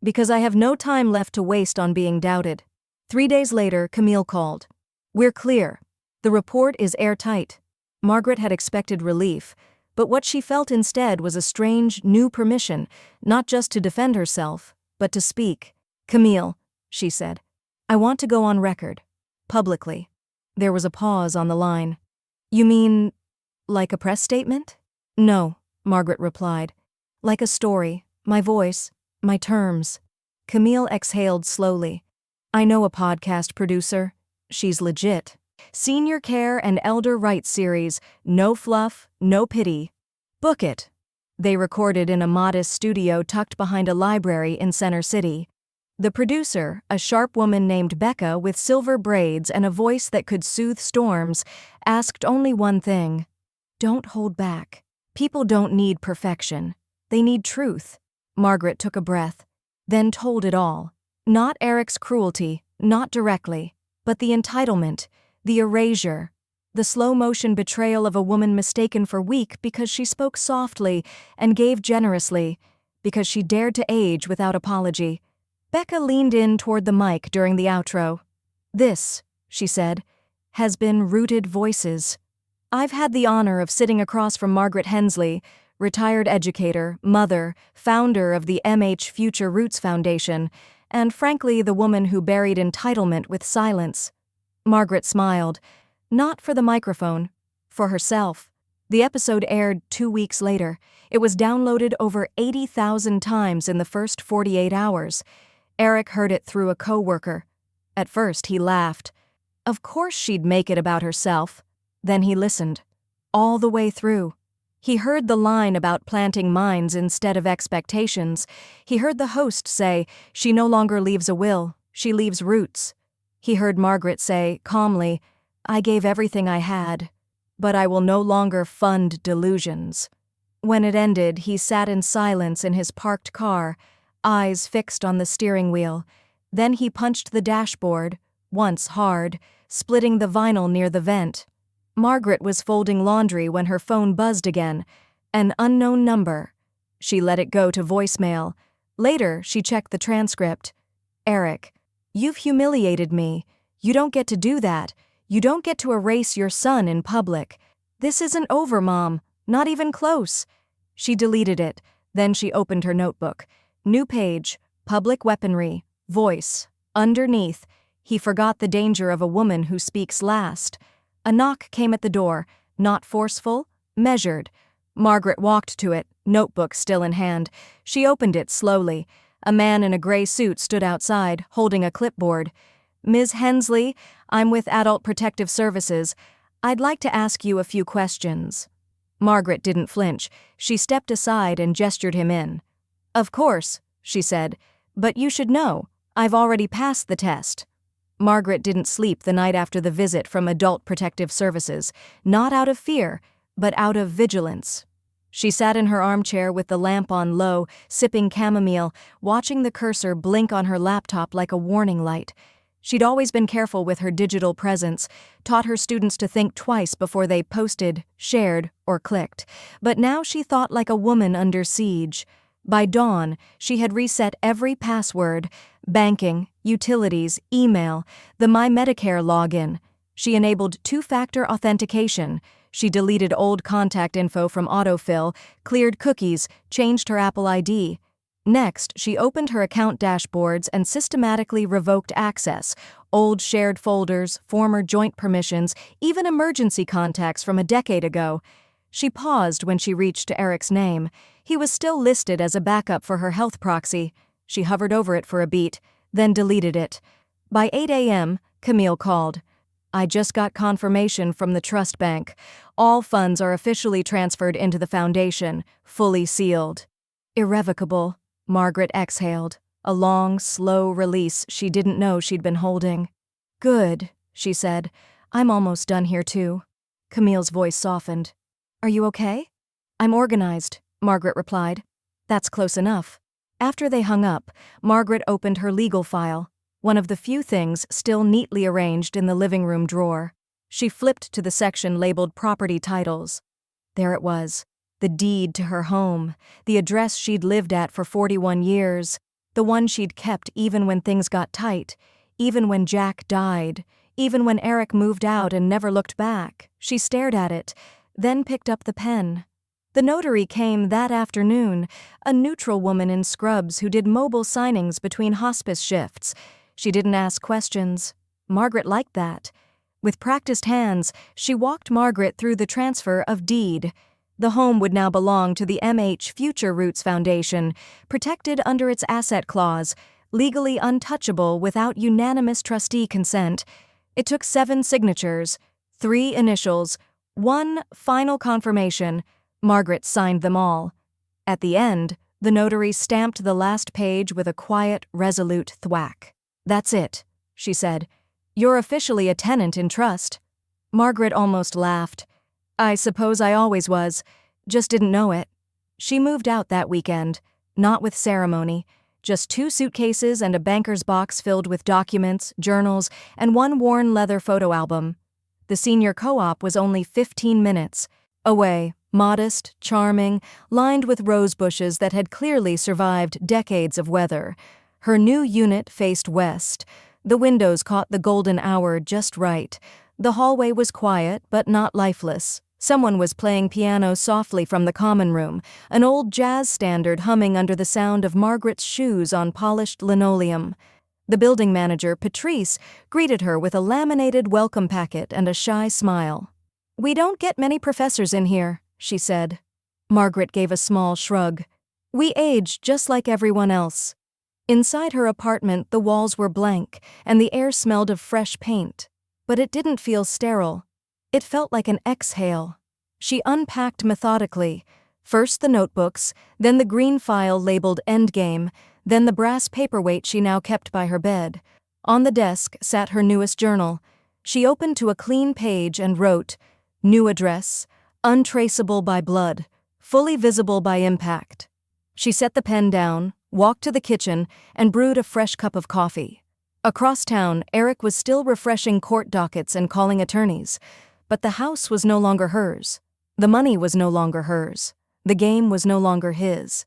[SPEAKER 1] Because I have no time left to waste on being doubted." 3 days later, Camille called. "We're clear. The report is airtight." Margaret had expected relief, but what she felt instead was a strange, new permission, not just to defend herself, but to speak. "Camille," she said, "I want to go on record. Publicly." There was a pause on the line. "You mean, like a press statement?" "No," Margaret replied. "Like a story, my voice, my terms." Camille exhaled slowly. "I know a podcast producer. She's legit. Senior Care and Elder Rights series, no fluff, no pity. Book it." They recorded in a modest studio tucked behind a library in Center City. The producer, a sharp woman named Becca with silver braids and a voice that could soothe storms, asked only one thing. "Don't hold back. People don't need perfection. They need truth." Margaret took a breath, then told it all. Not Eric's cruelty, not directly, but the entitlement, the erasure, the slow-motion betrayal of a woman mistaken for weak because she spoke softly and gave generously, because she dared to age without apology. Becca leaned in toward the mic during the outro. "This," she said, "has been Rooted Voices. I've had the honor of sitting across from Margaret Hensley, retired educator, mother, founder of the MH Future Roots Foundation, and frankly the woman who buried entitlement with silence." Margaret smiled, not for the microphone, for herself. The episode aired 2 weeks later. It was downloaded over 80,000 times in the first 48 hours. Eric heard it through a coworker. At first he laughed. Of course she'd make it about herself. Then he listened. All the way through. He heard the line about planting mines instead of expectations. He heard the host say, "She no longer leaves a will, she leaves roots." He heard Margaret say, calmly, "I gave everything I had, but I will no longer fund delusions." When it ended, he sat in silence in his parked car, eyes fixed on the steering wheel. Then he punched the dashboard, once hard, splitting the vinyl near the vent. Margaret was folding laundry when her phone buzzed again. An unknown number. She let it go to voicemail. Later, she checked the transcript. Eric, you've humiliated me. You don't get to do that. You don't get to erase your son in public. This isn't over, Mom. Not even close. She deleted it. Then she opened her notebook. New page. Public weaponry. Voice. Underneath. He forgot the danger of a woman who speaks last. A knock came at the door. Not forceful. Measured. Margaret walked to it, notebook still in hand. She opened it slowly. A man in a gray suit stood outside, holding a clipboard. Ms. Hensley, I'm with Adult Protective Services. I'd like to ask you a few questions. Margaret didn't flinch. She stepped aside and gestured him in. Of course, she said, but you should know, I've already passed the test. Margaret didn't sleep the night after the visit from Adult Protective Services, not out of fear, but out of vigilance. She sat in her armchair with the lamp on low, sipping chamomile, watching the cursor blink on her laptop like a warning light. She'd always been careful with her digital presence, taught her students to think twice before they posted, shared, or clicked. But now she thought like a woman under siege. By dawn, she had reset every password, banking, utilities, email, the My Medicare login. She enabled two-factor authentication. She deleted old contact info from autofill, cleared cookies, changed her Apple ID. Next, she opened her account dashboards and systematically revoked access, old shared folders, former joint permissions, even emergency contacts from a decade ago. She paused when she reached Eric's name. He was still listed as a backup for her health proxy. She hovered over it for a beat, then deleted it. By 8 a.m., Camille called. I just got confirmation from the trust bank. All funds are officially transferred into the foundation, fully sealed. Irrevocable, Margaret exhaled, a long, slow release she didn't know she'd been holding. Good, she said. I'm almost done here too. Camille's voice softened. Are you okay? I'm organized, Margaret replied. That's close enough. After they hung up, Margaret opened her legal file, one of the few things still neatly arranged in the living room drawer. She flipped to the section labeled Property Titles. There it was, the deed to her home, the address she'd lived at for 41 years, the one she'd kept even when things got tight, even when Jack died, even when Eric moved out and never looked back. She stared at it, then picked up the pen. The notary came that afternoon, a neutral woman in scrubs who did mobile signings between hospice shifts. She didn't ask questions. Margaret liked that. With practiced hands, she walked Margaret through the transfer of deed. The home would now belong to the MH Future Roots Foundation, protected under its asset clause, legally untouchable without unanimous trustee consent. It took 7 signatures, 3 initials, 1 final confirmation. Margaret signed them all. At the end, the notary stamped the last page with a quiet, resolute thwack. That's it, she said. You're officially a tenant in trust. Margaret almost laughed. I suppose I always was, just didn't know it. She moved out that weekend, not with ceremony, just 2 suitcases and a banker's box filled with documents, journals, and 1 worn leather photo album. The senior co-op was only 15 minutes away, modest, charming, lined with rose bushes that had clearly survived decades of weather. Her new unit faced west. The windows caught the golden hour just right. The hallway was quiet, but not lifeless. Someone was playing piano softly from the common room, an old jazz standard humming under the sound of Margaret's shoes on polished linoleum. The building manager, Patrice, greeted her with a laminated welcome packet and a shy smile. We don't get many professors in here, she said. Margaret gave a small shrug. We age just like everyone else. Inside her apartment, the walls were blank, and the air smelled of fresh paint. But it didn't feel sterile. It felt like an exhale. She unpacked methodically. First the notebooks, then the green file labeled Endgame, then the brass paperweight she now kept by her bed. On the desk sat her newest journal. She opened to a clean page and wrote, New address, untraceable by blood, fully visible by impact. She set the pen down, walked to the kitchen, and brewed a fresh cup of coffee. Across town, Eric was still refreshing court dockets and calling attorneys, but the house was no longer hers. The money was no longer hers. The game was no longer his.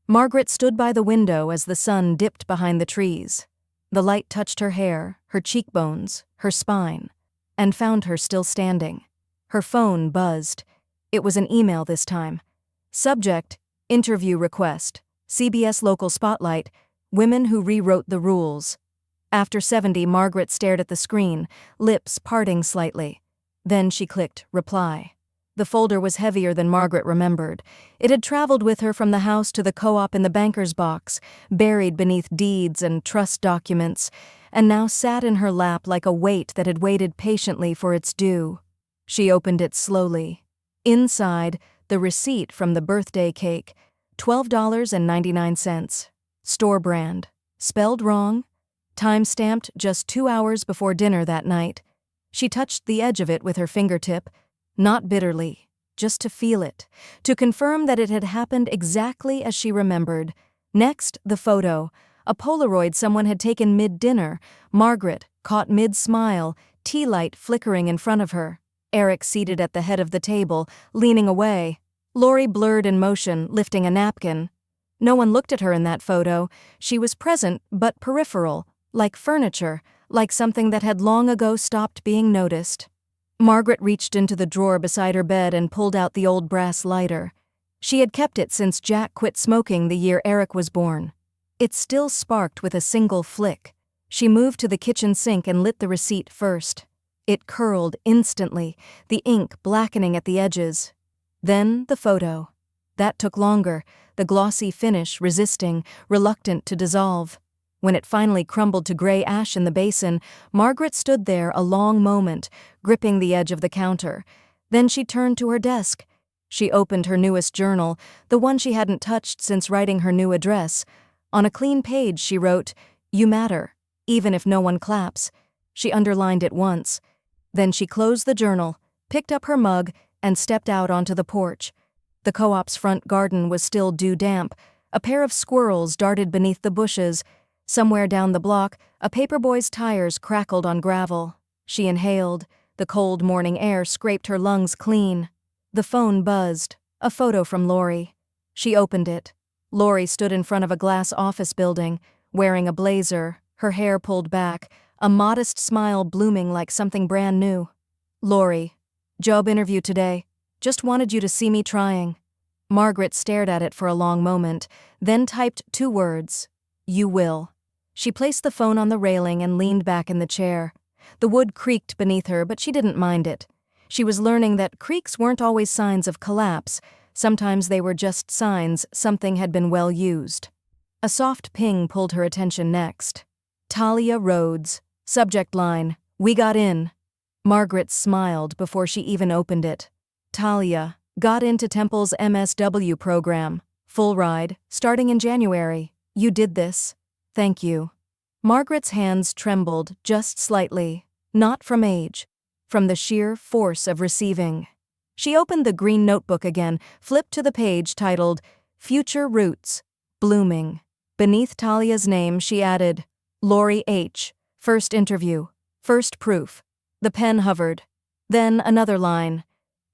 [SPEAKER 1] Margaret stood by the window as the sun dipped behind the trees. The light touched her hair, her cheekbones, her spine, and found her still standing. Her phone buzzed. It was an email this time. Subject: Interview request. CBS Local Spotlight. Women who rewrote the rules. After 70, Margaret stared at the screen, lips parting slightly. Then she clicked reply. The folder was heavier than Margaret remembered. It had traveled with her from the house to the co-op in the banker's box, buried beneath deeds and trust documents, and now sat in her lap like a weight that had waited patiently for its due. She opened it slowly. Inside, the receipt from the birthday cake, $12.99. Store brand. Spelled wrong. Time-stamped just 2 hours before dinner that night. She touched the edge of it with her fingertip, not bitterly, just to feel it, to confirm that it had happened exactly as she remembered. Next, the photo, a Polaroid someone had taken mid-dinner, Margaret, caught mid-smile, tea light flickering in front of her. Eric seated at the head of the table, leaning away. Lori blurred in motion, lifting a napkin. No one looked at her in that photo. She was present, but peripheral, like furniture, like something that had long ago stopped being noticed. Margaret reached into the drawer beside her bed and pulled out the old brass lighter. She had kept it since Jack quit smoking the year Eric was born. It still sparked with a single flick. She moved to the kitchen sink and lit the receipt first. It curled instantly, the ink blackening at the edges. Then the photo. That took longer, the glossy finish resisting, reluctant to dissolve. When it finally crumbled to gray ash in the basin, Margaret stood there a long moment, gripping the edge of the counter. Then she turned to her desk. She opened her newest journal, the one she hadn't touched since writing her new address. On a clean page she wrote, "You matter, even if no one claps." She underlined it once. Then she closed the journal, picked up her mug, and stepped out onto the porch. The co-op's front garden was still dew-damp. A pair of squirrels darted beneath the bushes. Somewhere down the block, a paperboy's tires crackled on gravel. She inhaled. The cold morning air scraped her lungs clean. The phone buzzed. A photo from Lori. She opened it. Lori stood in front of a glass office building, wearing a blazer, her hair pulled back, a modest smile blooming like something brand new. "Lori, job interview today. Just wanted you to see me trying." Margaret stared at it for a long moment, then typed 2 words. "You will." She placed the phone on the railing and leaned back in the chair. The wood creaked beneath her, but she didn't mind it. She was learning that creaks weren't always signs of collapse. Sometimes they were just signs something had been well used. A soft ping pulled her attention next. Talia Rhodes. Subject line, "We got in." Margaret smiled before she even opened it. Talia, got into Temple's MSW program. Full ride, starting in January. You did this. Thank you. Margaret's hands trembled just slightly, not from age, from the sheer force of receiving. She opened the green notebook again, flipped to the page titled, "Future Roots, Blooming." Beneath Talia's name, she added, "Lori H. First interview. First proof." The pen hovered. Then another line,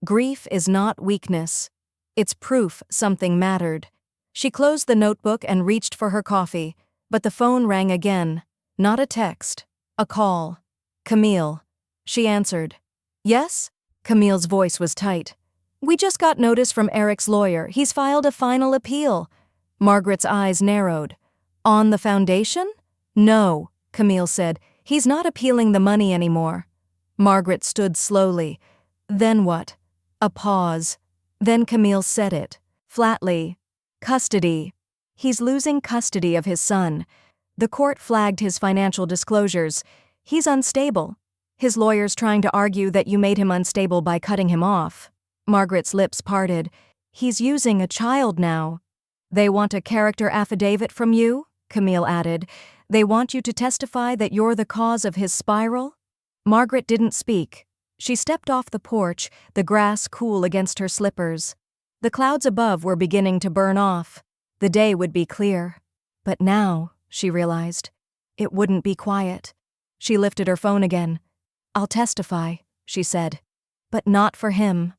[SPEAKER 1] "Grief is not weakness. It's proof something mattered." She closed the notebook and reached for her coffee, but the phone rang again. Not a text. A call. "Camille." She answered. "Yes?" Camille's voice was tight. "We just got notice from Eric's lawyer. He's filed a final appeal." Margaret's eyes narrowed. "On the foundation?" "No," Camille said. "He's not appealing the money anymore." Margaret stood slowly. "Then what?" A pause. Then Camille said it, flatly. "Custody. He's losing custody of his son. The court flagged his financial disclosures. He's unstable. His lawyer's trying to argue that you made him unstable by cutting him off." Margaret's lips parted. "He's using a child now." "They want a character affidavit from you?" Camille added. "They want you to testify that you're the cause of his spiral?" Margaret didn't speak. She stepped off the porch, the grass cool against her slippers. The clouds above were beginning to burn off. The day would be clear. But now, she realized, it wouldn't be quiet. She lifted her phone again. "I'll testify," she said. But not for him.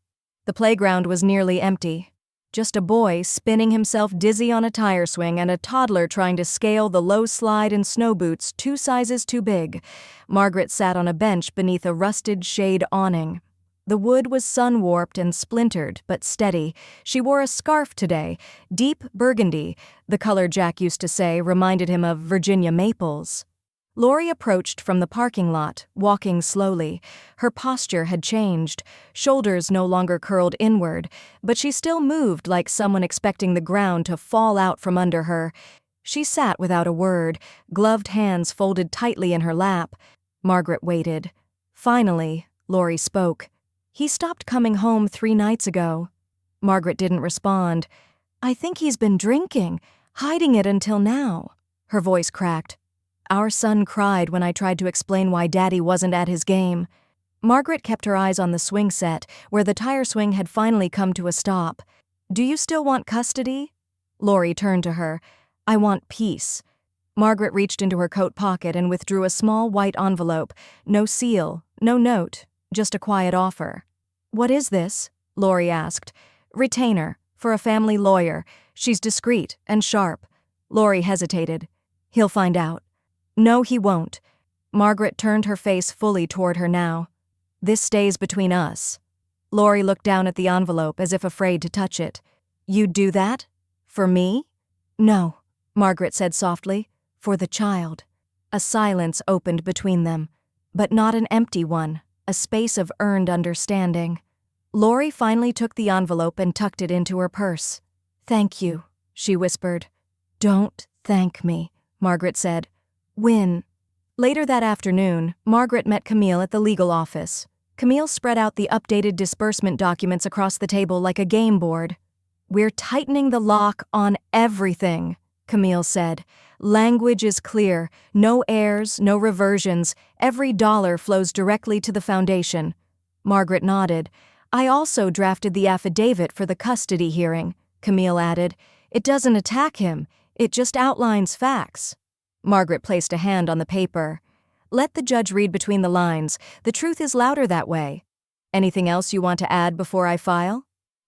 [SPEAKER 1] The playground was nearly empty. Just a boy spinning himself dizzy on a tire swing and a toddler trying to scale the low slide in snow boots 2 sizes too big. Margaret sat on a bench beneath a rusted shade awning. The wood was sun-warped and splintered, but steady. She wore a scarf today, deep burgundy. The color Jack used to say reminded him of Virginia maples. Lori approached from the parking lot, walking slowly. Her posture had changed. Shoulders no longer curled inward, but she still moved like someone expecting the ground to fall out from under her. She sat without a word, gloved hands folded tightly in her lap. Margaret waited. Finally, Lori spoke. "He stopped coming home 3 nights ago." Margaret didn't respond. "I think he's been drinking, hiding it until now." Her voice cracked. "Our son cried when I tried to explain why Daddy wasn't at his game." Margaret kept her eyes on the swing set, where the tire swing had finally come to a stop. "Do you still want custody?" Lori turned to her. "I want peace." Margaret reached into her coat pocket and withdrew a small white envelope. No seal, no note, just a quiet offer. "What is this?" Lori asked. "Retainer, for a family lawyer. She's discreet and sharp." Lori hesitated. "He'll find out." "No, he won't." Margaret turned her face fully toward her now. "This stays between us." Lori looked down at the envelope as if afraid to touch it. "You'd do that? For me?" "No," Margaret said softly. "For the child." A silence opened between them, but not an empty one, a space of earned understanding. Lori finally took the envelope and tucked it into her purse. "Thank you," she whispered. "Don't thank me," Margaret said. "When?" Later that afternoon, Margaret met Camille at the legal office. Camille spread out the updated disbursement documents across the table like a game board. "We're tightening the lock on everything," Camille said. "Language is clear. No heirs, no reversions. Every dollar flows directly to the foundation." Margaret nodded. "I also drafted the affidavit for the custody hearing," Camille added. "It doesn't attack him. It just outlines facts." Margaret placed a hand on the paper. "Let the judge read between the lines. The truth is louder that way." "Anything else you want to add before I file?"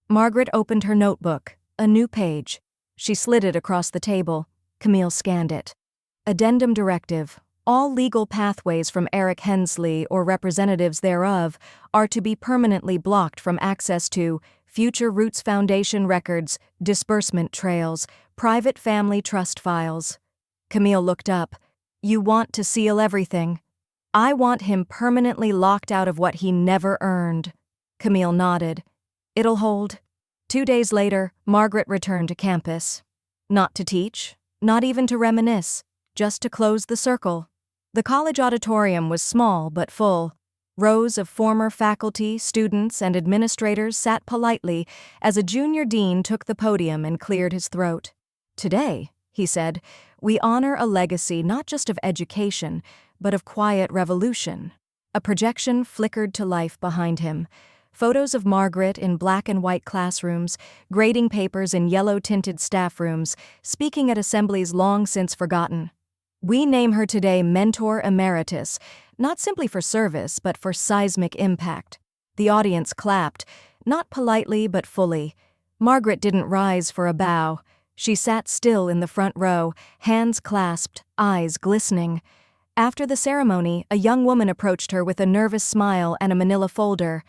[SPEAKER 1] Margaret opened her notebook. A new page. She slid it across the table. Camille scanned it. Addendum directive. All legal pathways from Eric Hensley or representatives thereof are to be permanently blocked from access to Future Roots Foundation records, disbursement trails, private family trust files. Camille looked up. "You want to seal everything?" "I want him permanently locked out of what he never earned." Camille nodded. "It'll hold." 2 days later, Margaret returned to campus. Not to teach, not even to reminisce, just to close the circle. The college auditorium was small but full. Rows of former faculty, students, and administrators sat politely as a junior dean took the podium and cleared his throat. "Today," he said, "we honor a legacy not just of education, but of quiet revolution." A projection flickered to life behind him. Photos of Margaret in black and white classrooms, grading papers in yellow-tinted staff rooms, speaking at assemblies long since forgotten. "We name her today Mentor Emeritus, not simply for service, but for seismic impact." The audience clapped, not politely but fully. Margaret didn't rise for a bow. She sat still in the front row, hands clasped, eyes glistening. After the ceremony, a young woman approached her with a nervous smile and a manila folder.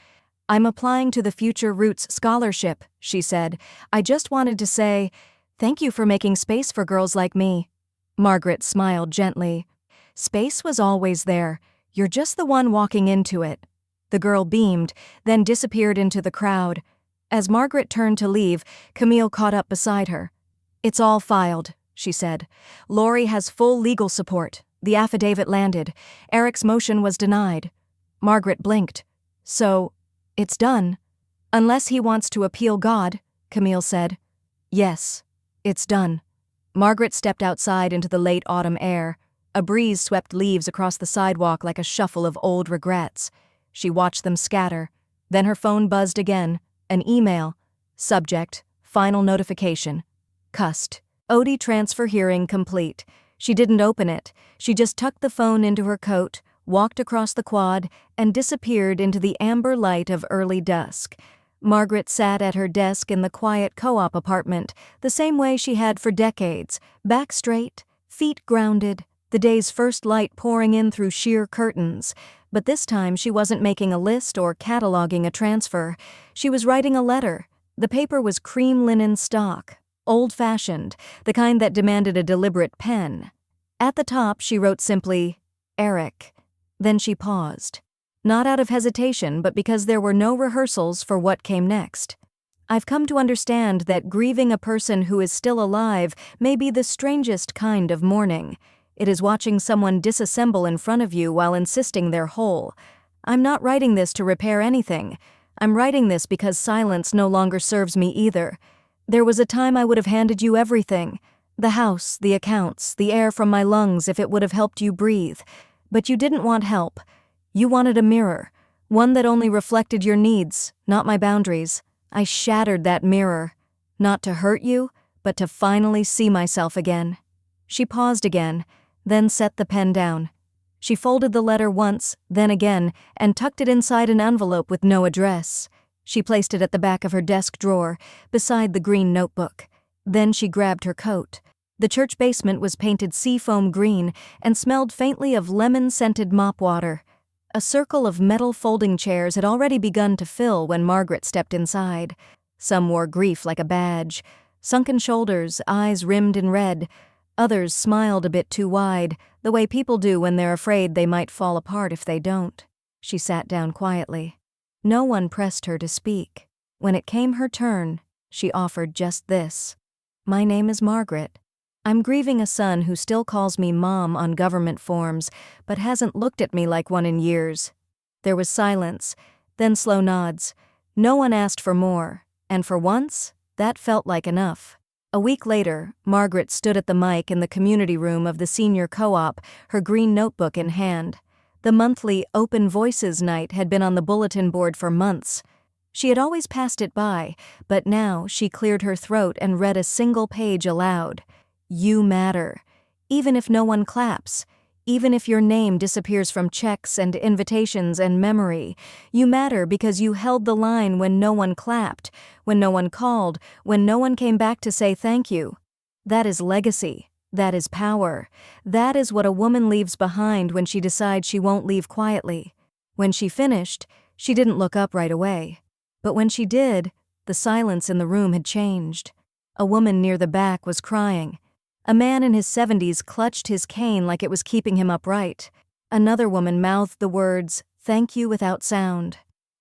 [SPEAKER 1] "I'm applying to the Future Roots Scholarship," she said. "I just wanted to say, thank you for making space for girls like me." Margaret smiled gently. "Space was always there. You're just the one walking into it." The girl beamed, then disappeared into the crowd. As Margaret turned to leave, Camille caught up beside her. "It's all filed," she said. "Lori has full legal support. The affidavit landed. Eric's motion was denied." Margaret blinked. "So, it's done. Unless he wants to appeal God," Camille said. "Yes, it's done." Margaret stepped outside into the late autumn air. A breeze swept leaves across the sidewalk like a shuffle of old regrets. She watched them scatter. Then her phone buzzed again. An email. Subject, final notification. Cust. Odie transfer hearing complete. She didn't open it. She just tucked the phone into her coat, walked across the quad, and disappeared into the amber light of early dusk. Margaret sat at her desk in the quiet co-op apartment, the same way she had for decades, back straight, feet grounded, the day's first light pouring in through sheer curtains. But this time she wasn't making a list or cataloging a transfer. She was writing a letter. The paper was cream linen stock, old-fashioned, the kind that demanded a deliberate pen. At the top she wrote simply, Eric. Then she paused. Not out of hesitation, but because there were no rehearsals for what came next. I've come to understand that grieving a person who is still alive may be the strangest kind of mourning. It is watching someone disassemble in front of you while insisting they're whole. I'm not writing this to repair anything. I'm writing this because silence no longer serves me either. There was a time I would have handed you everything. The house, the accounts, the air from my lungs if it would have helped you breathe. But you didn't want help. You wanted a mirror, one that only reflected your needs, not my boundaries. I shattered that mirror, not to hurt you, but to finally see myself again. She paused again, then set the pen down. She folded the letter once, then again, and tucked it inside an envelope with no address. She placed it at the back of her desk drawer, beside the green notebook. Then she grabbed her coat. The church basement was painted seafoam green and smelled faintly of lemon-scented mop water. A circle of metal folding chairs had already begun to fill when Margaret stepped inside. Some wore grief like a badge. Sunken shoulders, eyes rimmed in red. Others smiled a bit too wide, the way people do when they're afraid they might fall apart if they don't. She sat down quietly. No one pressed her to speak. When it came her turn, she offered just this. My name is Margaret. I'm grieving a son who still calls me Mom on government forms, but hasn't looked at me like one in years. There was silence, then slow nods. No one asked for more, and for once, that felt like enough. A week later, Margaret stood at the mic in the community room of the senior co-op, her green notebook in hand. The monthly Open Voices night had been on the bulletin board for months. She had always passed it by, but now she cleared her throat and read a single page aloud. You matter. Even if no one claps, even if your name disappears from checks and invitations and memory, you matter because you held the line when no one clapped, when no one called, when no one came back to say thank you. That is legacy. That is power. That is what a woman leaves behind when she decides she won't leave quietly. When she finished, she didn't look up right away. But when she did, the silence in the room had changed. A woman near the back was crying. A man in his 70s clutched his cane like it was keeping him upright. Another woman mouthed the words, "Thank you," without sound.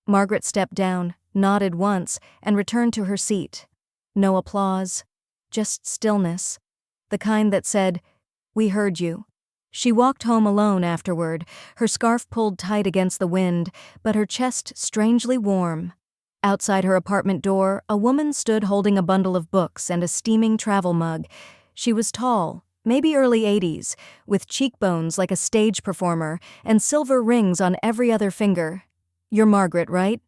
[SPEAKER 1] Margaret stepped down, nodded once, and returned to her seat. No applause, just stillness. The kind that said, "We heard you." She walked home alone afterward, her scarf pulled tight against the wind, but her chest strangely warm. Outside her apartment door, a woman stood holding a bundle of books and a steaming travel mug. She was tall, maybe early 80s, with cheekbones like a stage performer and silver rings on every other finger. You're Margaret, right?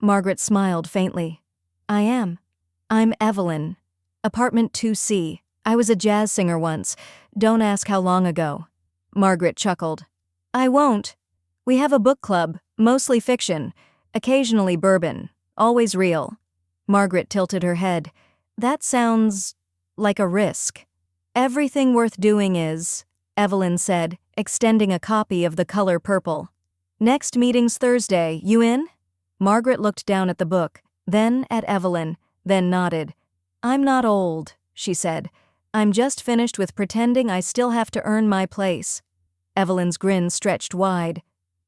[SPEAKER 1] Margaret smiled faintly. I am. I'm Evelyn. Apartment 2C. I was a jazz singer once. Don't ask how long ago. Margaret chuckled. I won't. We have a book club, mostly fiction, occasionally bourbon, always real. Margaret tilted her head. That sounds like a risk. Everything worth doing is, Evelyn said, extending a copy of The Color Purple. Next meeting's Thursday, you in? Margaret looked down at the book, then at Evelyn, then nodded. I'm not old, she said. I'm just finished with pretending I still have to earn my place. Evelyn's grin stretched wide.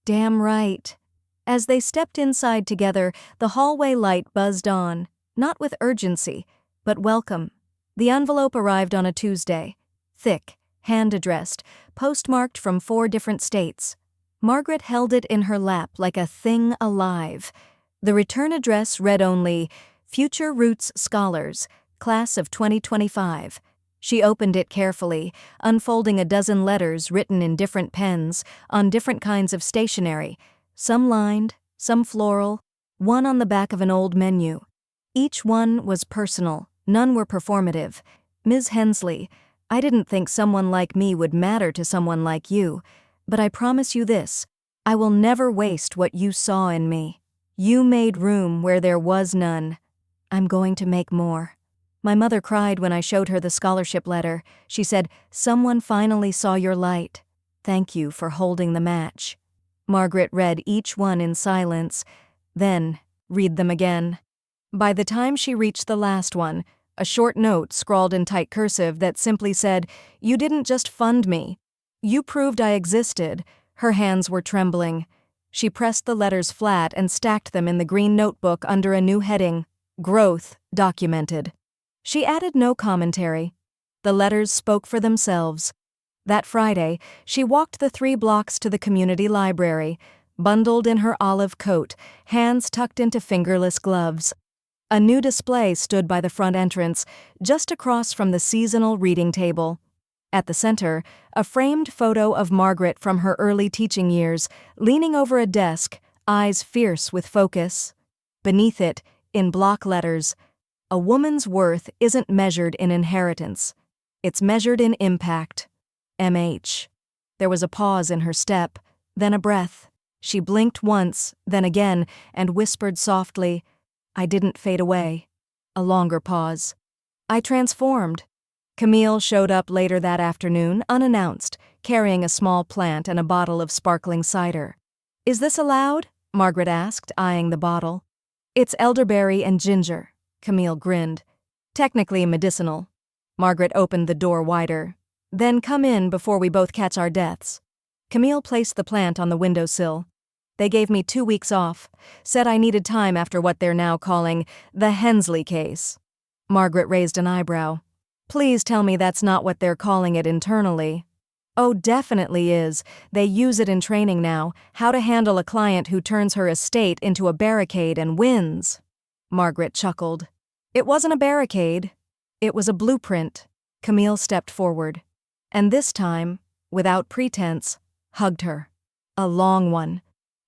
[SPEAKER 1] Damn right. As they stepped inside together, the hallway light buzzed on, not with urgency, but welcome. The envelope arrived on a Tuesday. Thick, hand-addressed, postmarked from 4 different states. Margaret held it in her lap like a thing alive. The return address read only, Future Roots Scholars, Class of 2025. She opened it carefully, unfolding a dozen letters written in different pens, on different kinds of stationery, some lined, some floral, one on the back of an old menu. Each one was personal, none were performative. Ms. Hensley, I didn't think someone like me would matter to someone like you, but I promise you this, I will never waste what you saw in me. You made room where there was none. I'm going to make more. My mother cried when I showed her the scholarship letter. She said, "Someone finally saw your light. Thank you for holding the match." Margaret read each one in silence, then read them again. By the time she reached the last one, a short note scrawled in tight cursive that simply said, "You didn't just fund me. You proved I existed." Her hands were trembling. She pressed the letters flat and stacked them in the green notebook under a new heading, Growth Documented. She added no commentary. The letters spoke for themselves. That Friday, she walked the 3 blocks to the community library, bundled in her olive coat, hands tucked into fingerless gloves. A new display stood by the front entrance, just across from the seasonal reading table. At the center, a framed photo of Margaret from her early teaching years, leaning over a desk, eyes fierce with focus. Beneath it, in block letters, "A woman's worth isn't measured in inheritance. It's measured in impact. M.H." There was a pause in her step, then a breath. She blinked once, then again, and whispered softly, "I didn't fade away." A longer pause. "I transformed." Camille showed up later that afternoon, unannounced, carrying a small plant and a bottle of sparkling cider. "Is this allowed?" Margaret asked, eyeing the bottle. "It's elderberry and ginger." Camille grinned. "Technically medicinal." Margaret opened the door wider. "Then come in before we both catch our deaths." Camille placed the plant on the windowsill. "They gave me 2 weeks off, said I needed time after what they're now calling the Hensley case." Margaret raised an eyebrow. "Please tell me that's not what they're calling it internally." "Oh, definitely is. They use it in training now, how to handle a client who turns her estate into a barricade and wins." Margaret chuckled. "It wasn't a barricade. It was a blueprint." Camille stepped forward, and this time, without pretense, hugged her. A long one.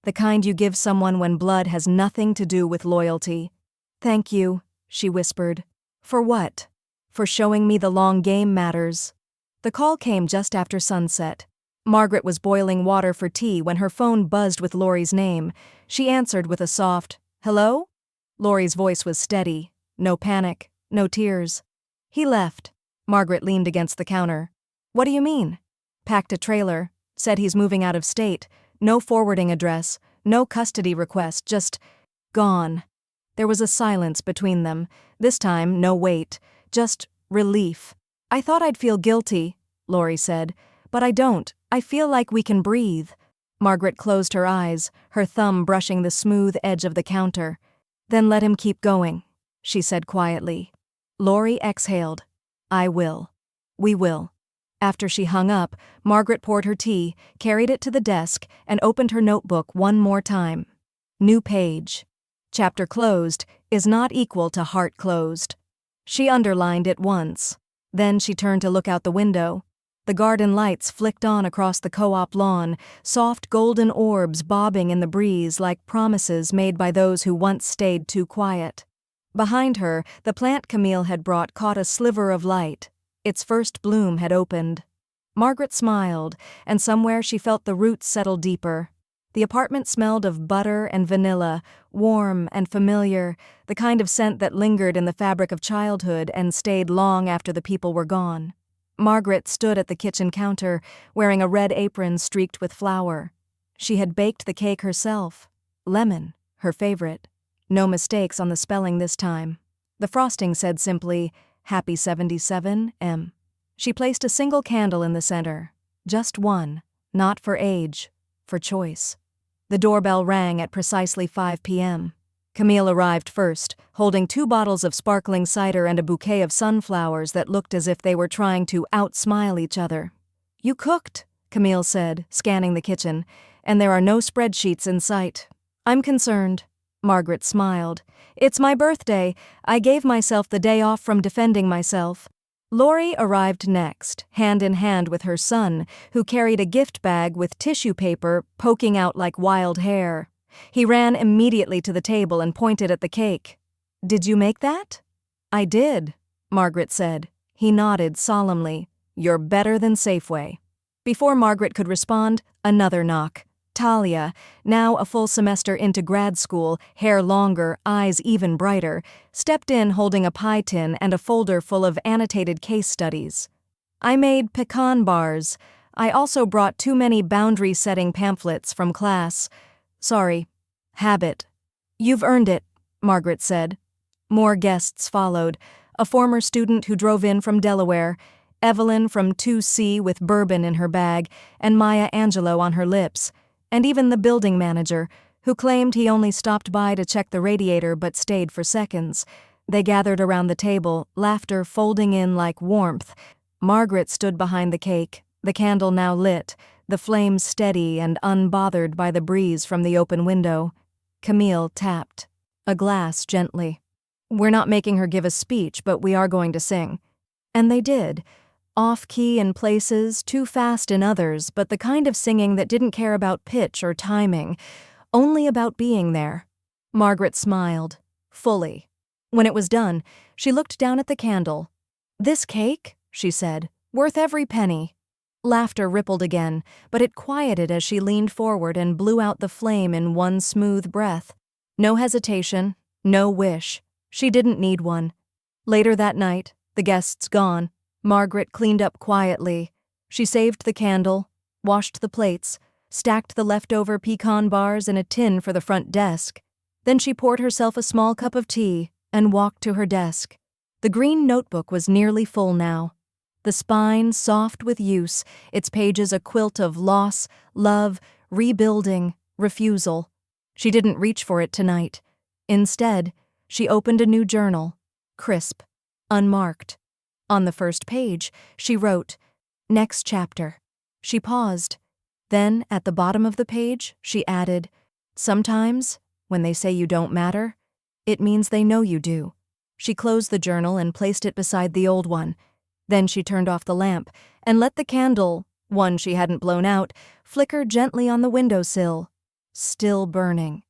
[SPEAKER 1] The kind you give someone when blood has nothing to do with loyalty. "Thank you," she whispered. "For what?" "For showing me the long game matters." The call came just after sunset. Margaret was boiling water for tea when her phone buzzed with Laurie's name. She answered with a soft, "Hello?" Laurie's voice was steady. No panic, no tears. "He left." Margaret leaned against the counter. "What do you mean?" "Packed a trailer. Said he's moving out of state. No forwarding address, no custody request, just gone." There was a silence between them. This time, no wait. Just relief. "I thought I'd feel guilty," Laurie said, "but I don't. I feel like we can breathe." Margaret closed her eyes, her thumb brushing the smooth edge of the counter. "Then let him keep going," she said quietly. Laurie exhaled. "I will. We will." After she hung up, Margaret poured her tea, carried it to the desk, and opened her notebook one more time. New page. Chapter closed is not equal to heart closed. She underlined it once. Then she turned to look out the window. The garden lights flicked on across the co-op lawn, soft golden orbs bobbing in the breeze like promises made by those who once stayed too quiet. Behind her, the plant Camille had brought caught a sliver of light. Its first bloom had opened. Margaret smiled, and somewhere she felt the roots settle deeper. The apartment smelled of butter and vanilla, warm and familiar, the kind of scent that lingered in the fabric of childhood and stayed long after the people were gone. Margaret stood at the kitchen counter, wearing a red apron streaked with flour. She had baked the cake herself. Lemon, her favorite. No mistakes on the spelling this time. The frosting said simply, "Happy 77, M." She placed a single candle in the center. Just one, not for age, for choice. The doorbell rang at precisely 5 p.m. Camille arrived first, holding 2 bottles of sparkling cider and a bouquet of sunflowers that looked as if they were trying to outsmile each other. "You cooked," Camille said, scanning the kitchen, "and there are no spreadsheets in sight." "I'm concerned." Margaret smiled. "It's my birthday. I gave myself the day off from defending myself." Laurie arrived next, hand in hand with her son, who carried a gift bag with tissue paper poking out like wild hair. He ran immediately to the table and pointed at the cake. Did you make that? I did, Margaret said. He nodded solemnly. You're better than Safeway. Before Margaret could respond, another knock. Talia, now a full semester into grad school, hair longer, eyes even brighter, stepped in holding a pie tin and a folder full of annotated case studies. I made pecan bars. I also brought too many boundary-setting pamphlets from class. Sorry. Habit. You've earned it, Margaret said. More guests followed. A former student who drove in from Delaware, Evelyn from 2C with bourbon in her bag, and Maya Angelou on her lips, and even the building manager, who claimed he only stopped by to check the radiator but stayed for seconds. They gathered around the table, laughter folding in like warmth. Margaret stood behind the cake, the candle now lit, the flames steady and unbothered by the breeze from the open window. Camille tapped a glass gently. We're not making her give a speech, but we are going to sing. And they did. Off-key in places, too fast in others, but the kind of singing that didn't care about pitch or timing, only about being there. Margaret smiled, fully. When it was done, she looked down at the candle. This cake, she said, worth every penny. Laughter rippled again, but it quieted as she leaned forward and blew out the flame in one smooth breath. No hesitation, no wish. She didn't need one. Later that night, the guests gone, Margaret cleaned up quietly. She saved the candle, washed the plates, stacked the leftover pecan bars in a tin for the front desk. Then she poured herself a small cup of tea and walked to her desk. The green notebook was nearly full now. The spine soft with use, its pages a quilt of loss, love, rebuilding, refusal. She didn't reach for it tonight. Instead, she opened a new journal, crisp, unmarked. On the first page, she wrote, "Next chapter." She paused. Then, at the bottom of the page, she added, "Sometimes, when they say you don't matter, it means they know you do." She closed the journal and placed it beside the old one. Then she turned off the lamp and let the candle, one she hadn't blown out, flicker gently on the windowsill, still burning.